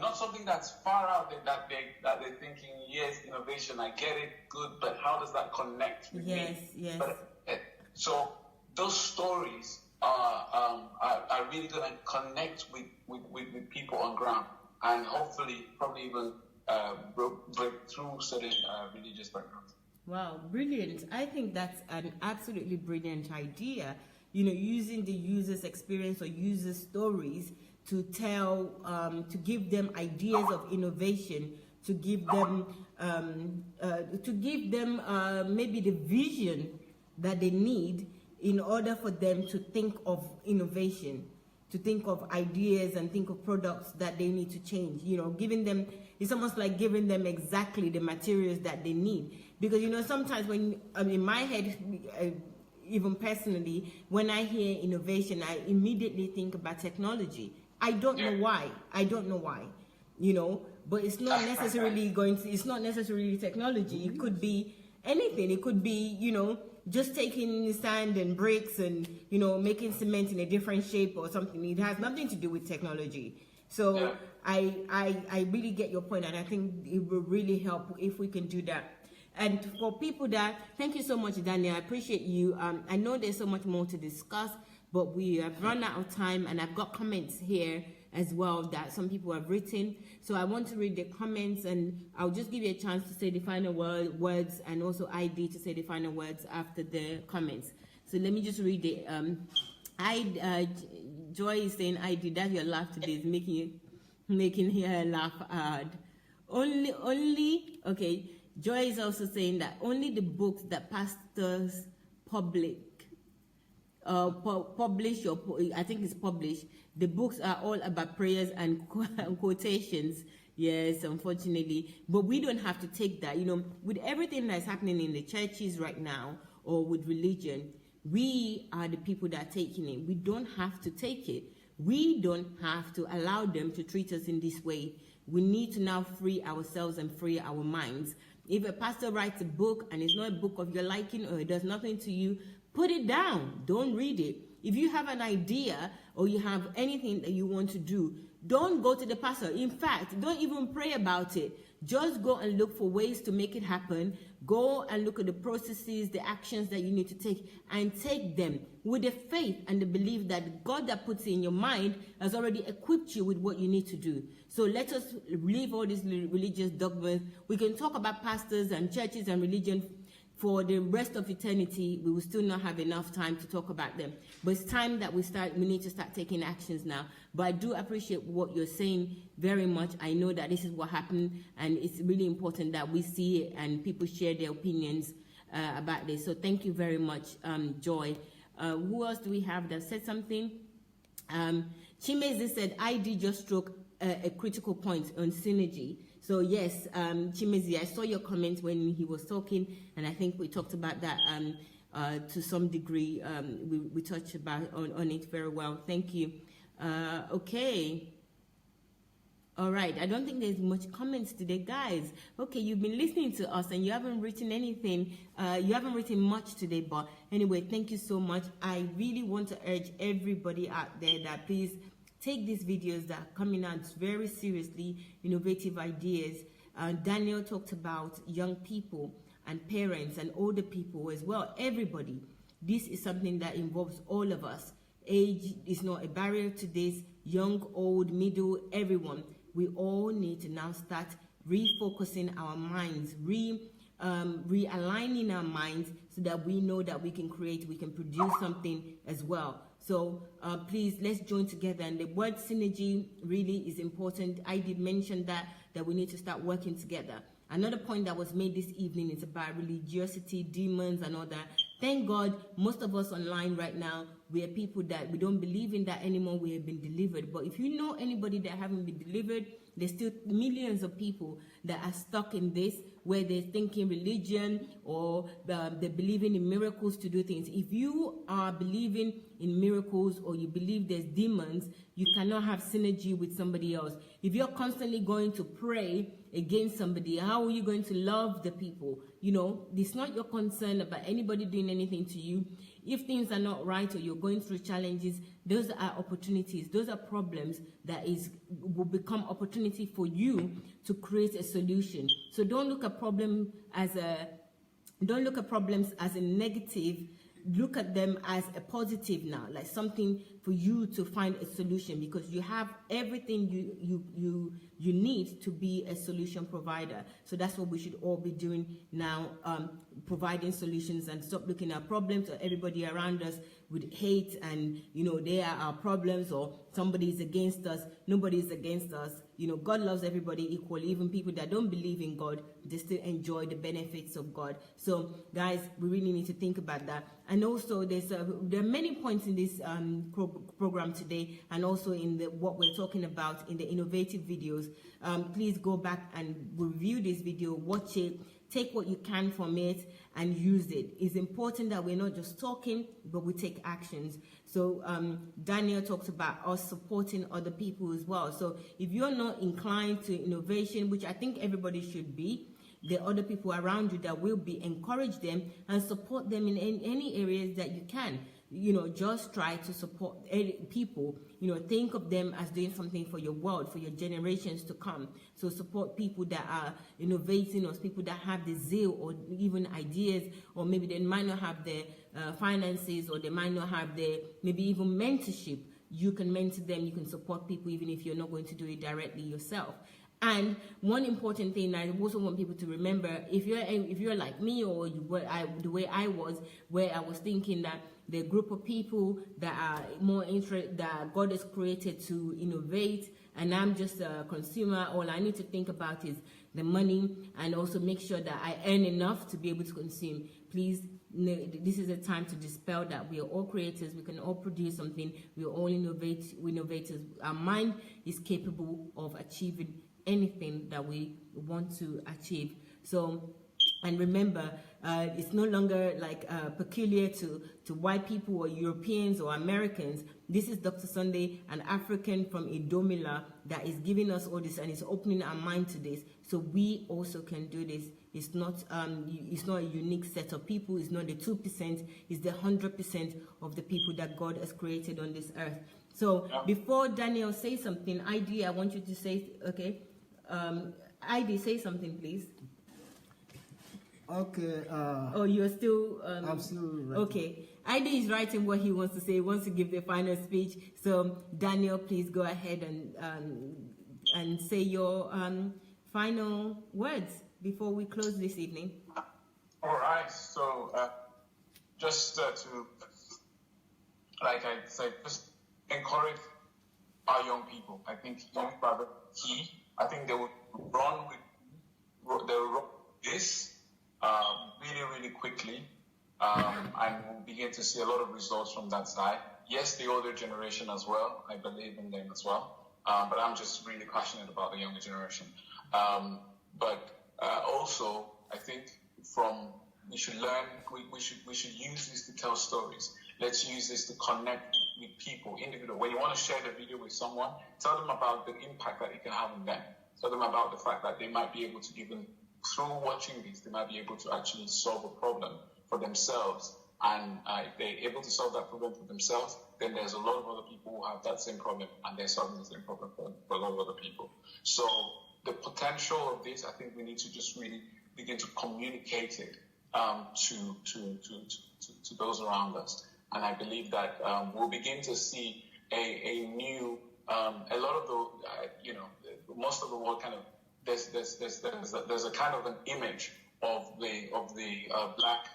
Not something that's far out there that they're thinking, yes, innovation, I get it, good, but how does that connect with me? Yes. But, so those stories are really going to connect with people on ground, and hopefully probably even break through certain religious backgrounds. Wow, brilliant. I think that's an absolutely brilliant idea. Using the user's experience or user stories to tell, to give them ideas of innovation, to give them maybe the vision that they need in order for them to think of innovation, to think of ideas and think of products that they need to change. It's almost like giving them exactly the materials that they need. Because, sometimes in my head, even personally, when I hear innovation, I immediately think about technology. I don't know why, but it's not necessarily it's not necessarily technology. It could be anything. It could be, just taking sand and bricks and, making cement in a different shape or something. It has nothing to do with technology. So I really get your point, and I think it will really help if we can do that. And for people thank you so much, Daniel. I appreciate you. I know there's so much more to discuss, but we have run out of time, and I've got comments here as well that some people have written. So I want to read the comments, and I'll just give you a chance to say the final words, and also ID to say the final words after the comments. So let me just read it. Joy is saying, ID, that your laugh today is making her laugh hard. Okay. Joy is also saying that only the books that pastors publish, I think it's published, the books are all about prayers and quotations. Yes, unfortunately. But we don't have to take that. With everything that's happening in the churches right now, or with religion, we are the people that are taking it. We don't have to take it. We don't have to allow them to treat us in this way. We need to now free ourselves and free our minds. If a pastor writes a book and it's not a book of your liking, or it does nothing to you, put it down. Don't read it. If you have an idea or you have anything that you want to do, don't go to the pastor. In fact, don't even pray about it. Just go and look for ways to make it happen. Go and look at the processes, the actions that you need to take, and take them with the faith and the belief that God that puts it in your mind has already equipped you with what you need to do. So let us leave all these religious dogmas. We can talk about pastors and churches and religion for the rest of eternity. We will still not have enough time to talk about them. But it's time that we need to start taking actions now. But I do appreciate what you're saying very much. I know that this is what happened, and it's really important that we see it and people share their opinions about this. So thank you very much, Joy. Who else do we have that said something? Chimezi said, ID just struck a critical point on synergy. So yes, Chimezi, I saw your comment when he was talking, and I think we talked about that to some degree. We touched about on it very well. Thank you. Okay. All right, I don't think there's much comments today, guys. Okay, you've been listening to us and you haven't written anything, you haven't written much today, but anyway, thank you so much. I really want to urge everybody out there that please take these videos that are coming out very seriously, innovative ideas. Daniel talked about young people and parents and older people as well, everybody. This is something that involves all of us. Age is not a barrier to this, young, old, middle, everyone. We all need to now start refocusing our minds, realigning our minds so that we know that we can create, we can produce something as well. So please, let's join together. And the word synergy really is important. I did mention that we need to start working together. Another point that was made this evening is about religiosity, demons, and all that. Thank God, most of us online right now, we are people that we don't believe in that anymore. We have been delivered. But if you know anybody that haven't been delivered, there's still millions of people that are stuck in this, where they're thinking religion or they're believing in miracles to do things. If you are believing in miracles or you believe there's demons, you cannot have synergy with somebody else. If you're constantly going to pray against somebody, how are you going to love the people? It's not your concern about anybody doing anything to you. If things are not right or you're going through challenges, those are opportunities. Those are problems that will become opportunity for you to create a solution. So don't look at problems as a negative. Look at them as a positive now, like something for you to find a solution, because you have everything you need to be a solution provider. So that's what we should all be doing now, providing solutions, and stop looking at problems or everybody around us with hate and they are our problems or somebody is against us. Nobody is against us. God loves everybody equally. Even people that don't believe in God, they still enjoy the benefits of God. So guys, we really need to think about that. And also there are many points in this program today, and also in what we're talking about in the innovative videos. Please go back and review this video, watch it, take what you can from it and use it. It's important that we're not just talking, but we take actions. So Daniel talks about us supporting other people as well. So if you're not inclined to innovation, which I think everybody should be, there are other people around you that will be. Encourage them and support them in any areas that you can. Just try to support people. Think of them as doing something for your world, for your generations to come. So support people that are innovating, or people that have the zeal or even ideas, or maybe they might not have the finances, or they might not have the maybe even mentorship. You can mentor them, you can support people even if you're not going to do it directly yourself. And one important thing I also want people to remember, if you're like me, or the way I was, where I was thinking that the group of people that are more interested, that God has created to innovate, and I'm just a consumer, all I need to think about is the money, and also make sure that I earn enough to be able to consume. Please, this is a time to dispel that. We are all creators. We can all produce something. We are all innovators. Our mind is capable of achieving anything that we want to achieve. So, and remember, it's no longer like peculiar to white people or Europeans or Americans. This is Dr. Sunday, an African from Idomila, that is giving us all this and is opening our mind to this. So we also can do this. It's not a unique set of people. It's not the 2%. It's the 100% of the people that God has created on this earth. So before Daniel says something, ID, I want you to say, okay, ID, say something, please. Okay. Oh, you're still... I'm still writing. Okay. ID is writing what he wants to say. He wants to give the final speech. So, Daniel, please go ahead and say your final words before we close this evening. All right. So, just to, like I said, just encourage our young people. I think young people are key. I think they will run with this really quickly, and we'll begin to see a lot of results from that side. Yes, the older generation as well. I believe in them as well. But I'm just really passionate about the younger generation. But also, I think we should learn. We should use this to tell stories. Let's use this to connect with people, individual. When you want to share the video with someone, tell them about the impact that it can have on them. Tell them about the fact that they might be able to, even through watching this, they might be able to actually solve a problem for themselves. And if they're able to solve that problem for themselves, then there's a lot of other people who have that same problem, and they're solving the same problem for a lot of other people. So the potential of this, I think we need to just really begin to communicate it to those around us. And I believe that we'll begin to see a new, a lot of the, most of the world kind of, there's a kind of an image of the black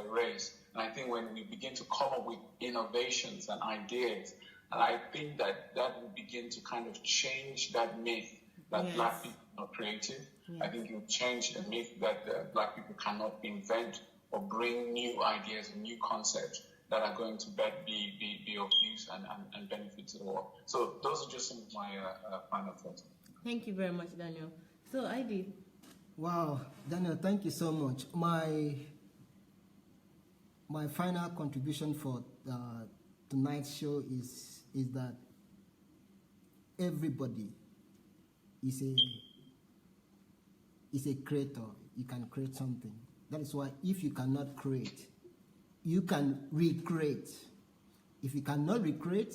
race. And I think when we begin to come up with innovations and ideas, and I think that will begin to kind of change that myth that black people are not creative. I think it will change the myth that black people cannot invent or bring new ideas and new concepts that are going to be of use and benefit to the world. So those are just some of my final thoughts. Thank you very much, Daniel. So I did. Wow, Daniel, thank you so much. My final contribution for tonight's show is that everybody is a creator. You can create something. That is why if you cannot create, you can recreate. If you cannot recreate,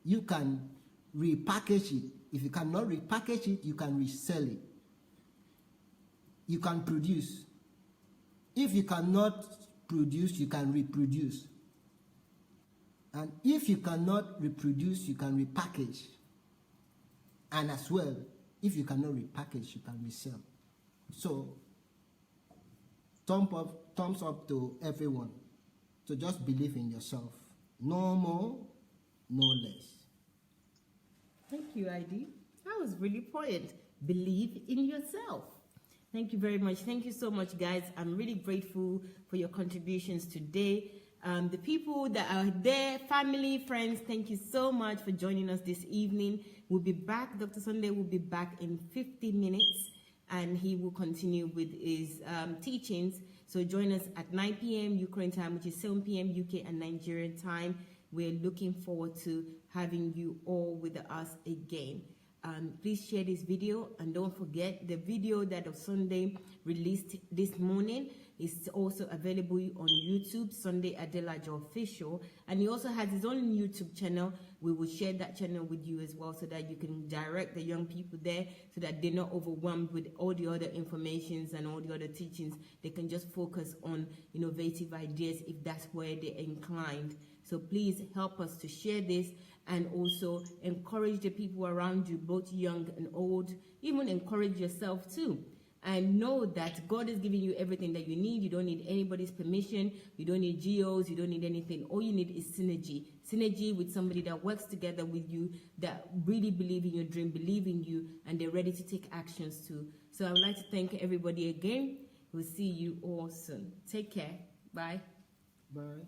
you can repackage it. If you cannot repackage it, you can resell it. You can produce. If you cannot produce, you can reproduce. And if you cannot reproduce, you can repackage. And as well, if you cannot repackage, you can resell. So, thumbs up to everyone. So just believe in yourself. No more, no less. Thank you, ID. That was really poignant. Believe in yourself. Thank you very much. Thank you so much, guys. I'm really grateful for your contributions today. The people that are there, family, friends, thank you so much for joining us this evening. We'll be back. Dr. Sunday will be back in 50 minutes, and he will continue with his teachings. So join us at 9 p.m. Ukraine time, which is 7 p.m. UK and Nigerian time. We're looking forward to having you all with us again. Please share this video, and don't forget the video that Dr. Sunday released this morning is also available on YouTube, Sunday Adelaja Official, and he also has his own YouTube channel. We will share that channel with you as well, so that you can direct the young people there, so that they're not overwhelmed with all the other informations and all the other teachings. They can just focus on innovative ideas if that's where they're inclined. So please help us to share this, and also encourage the people around you, both young and old. Even encourage yourself too. And know that God is giving you everything that you need. You don't need anybody's permission. You don't need GOs. You don't need anything. All you need is synergy. Synergy with somebody that works together with you, that really believe in your dream, believe in you, and they're ready to take actions too. So I would like to thank everybody again. We'll see you all soon. Take care. Bye. Bye.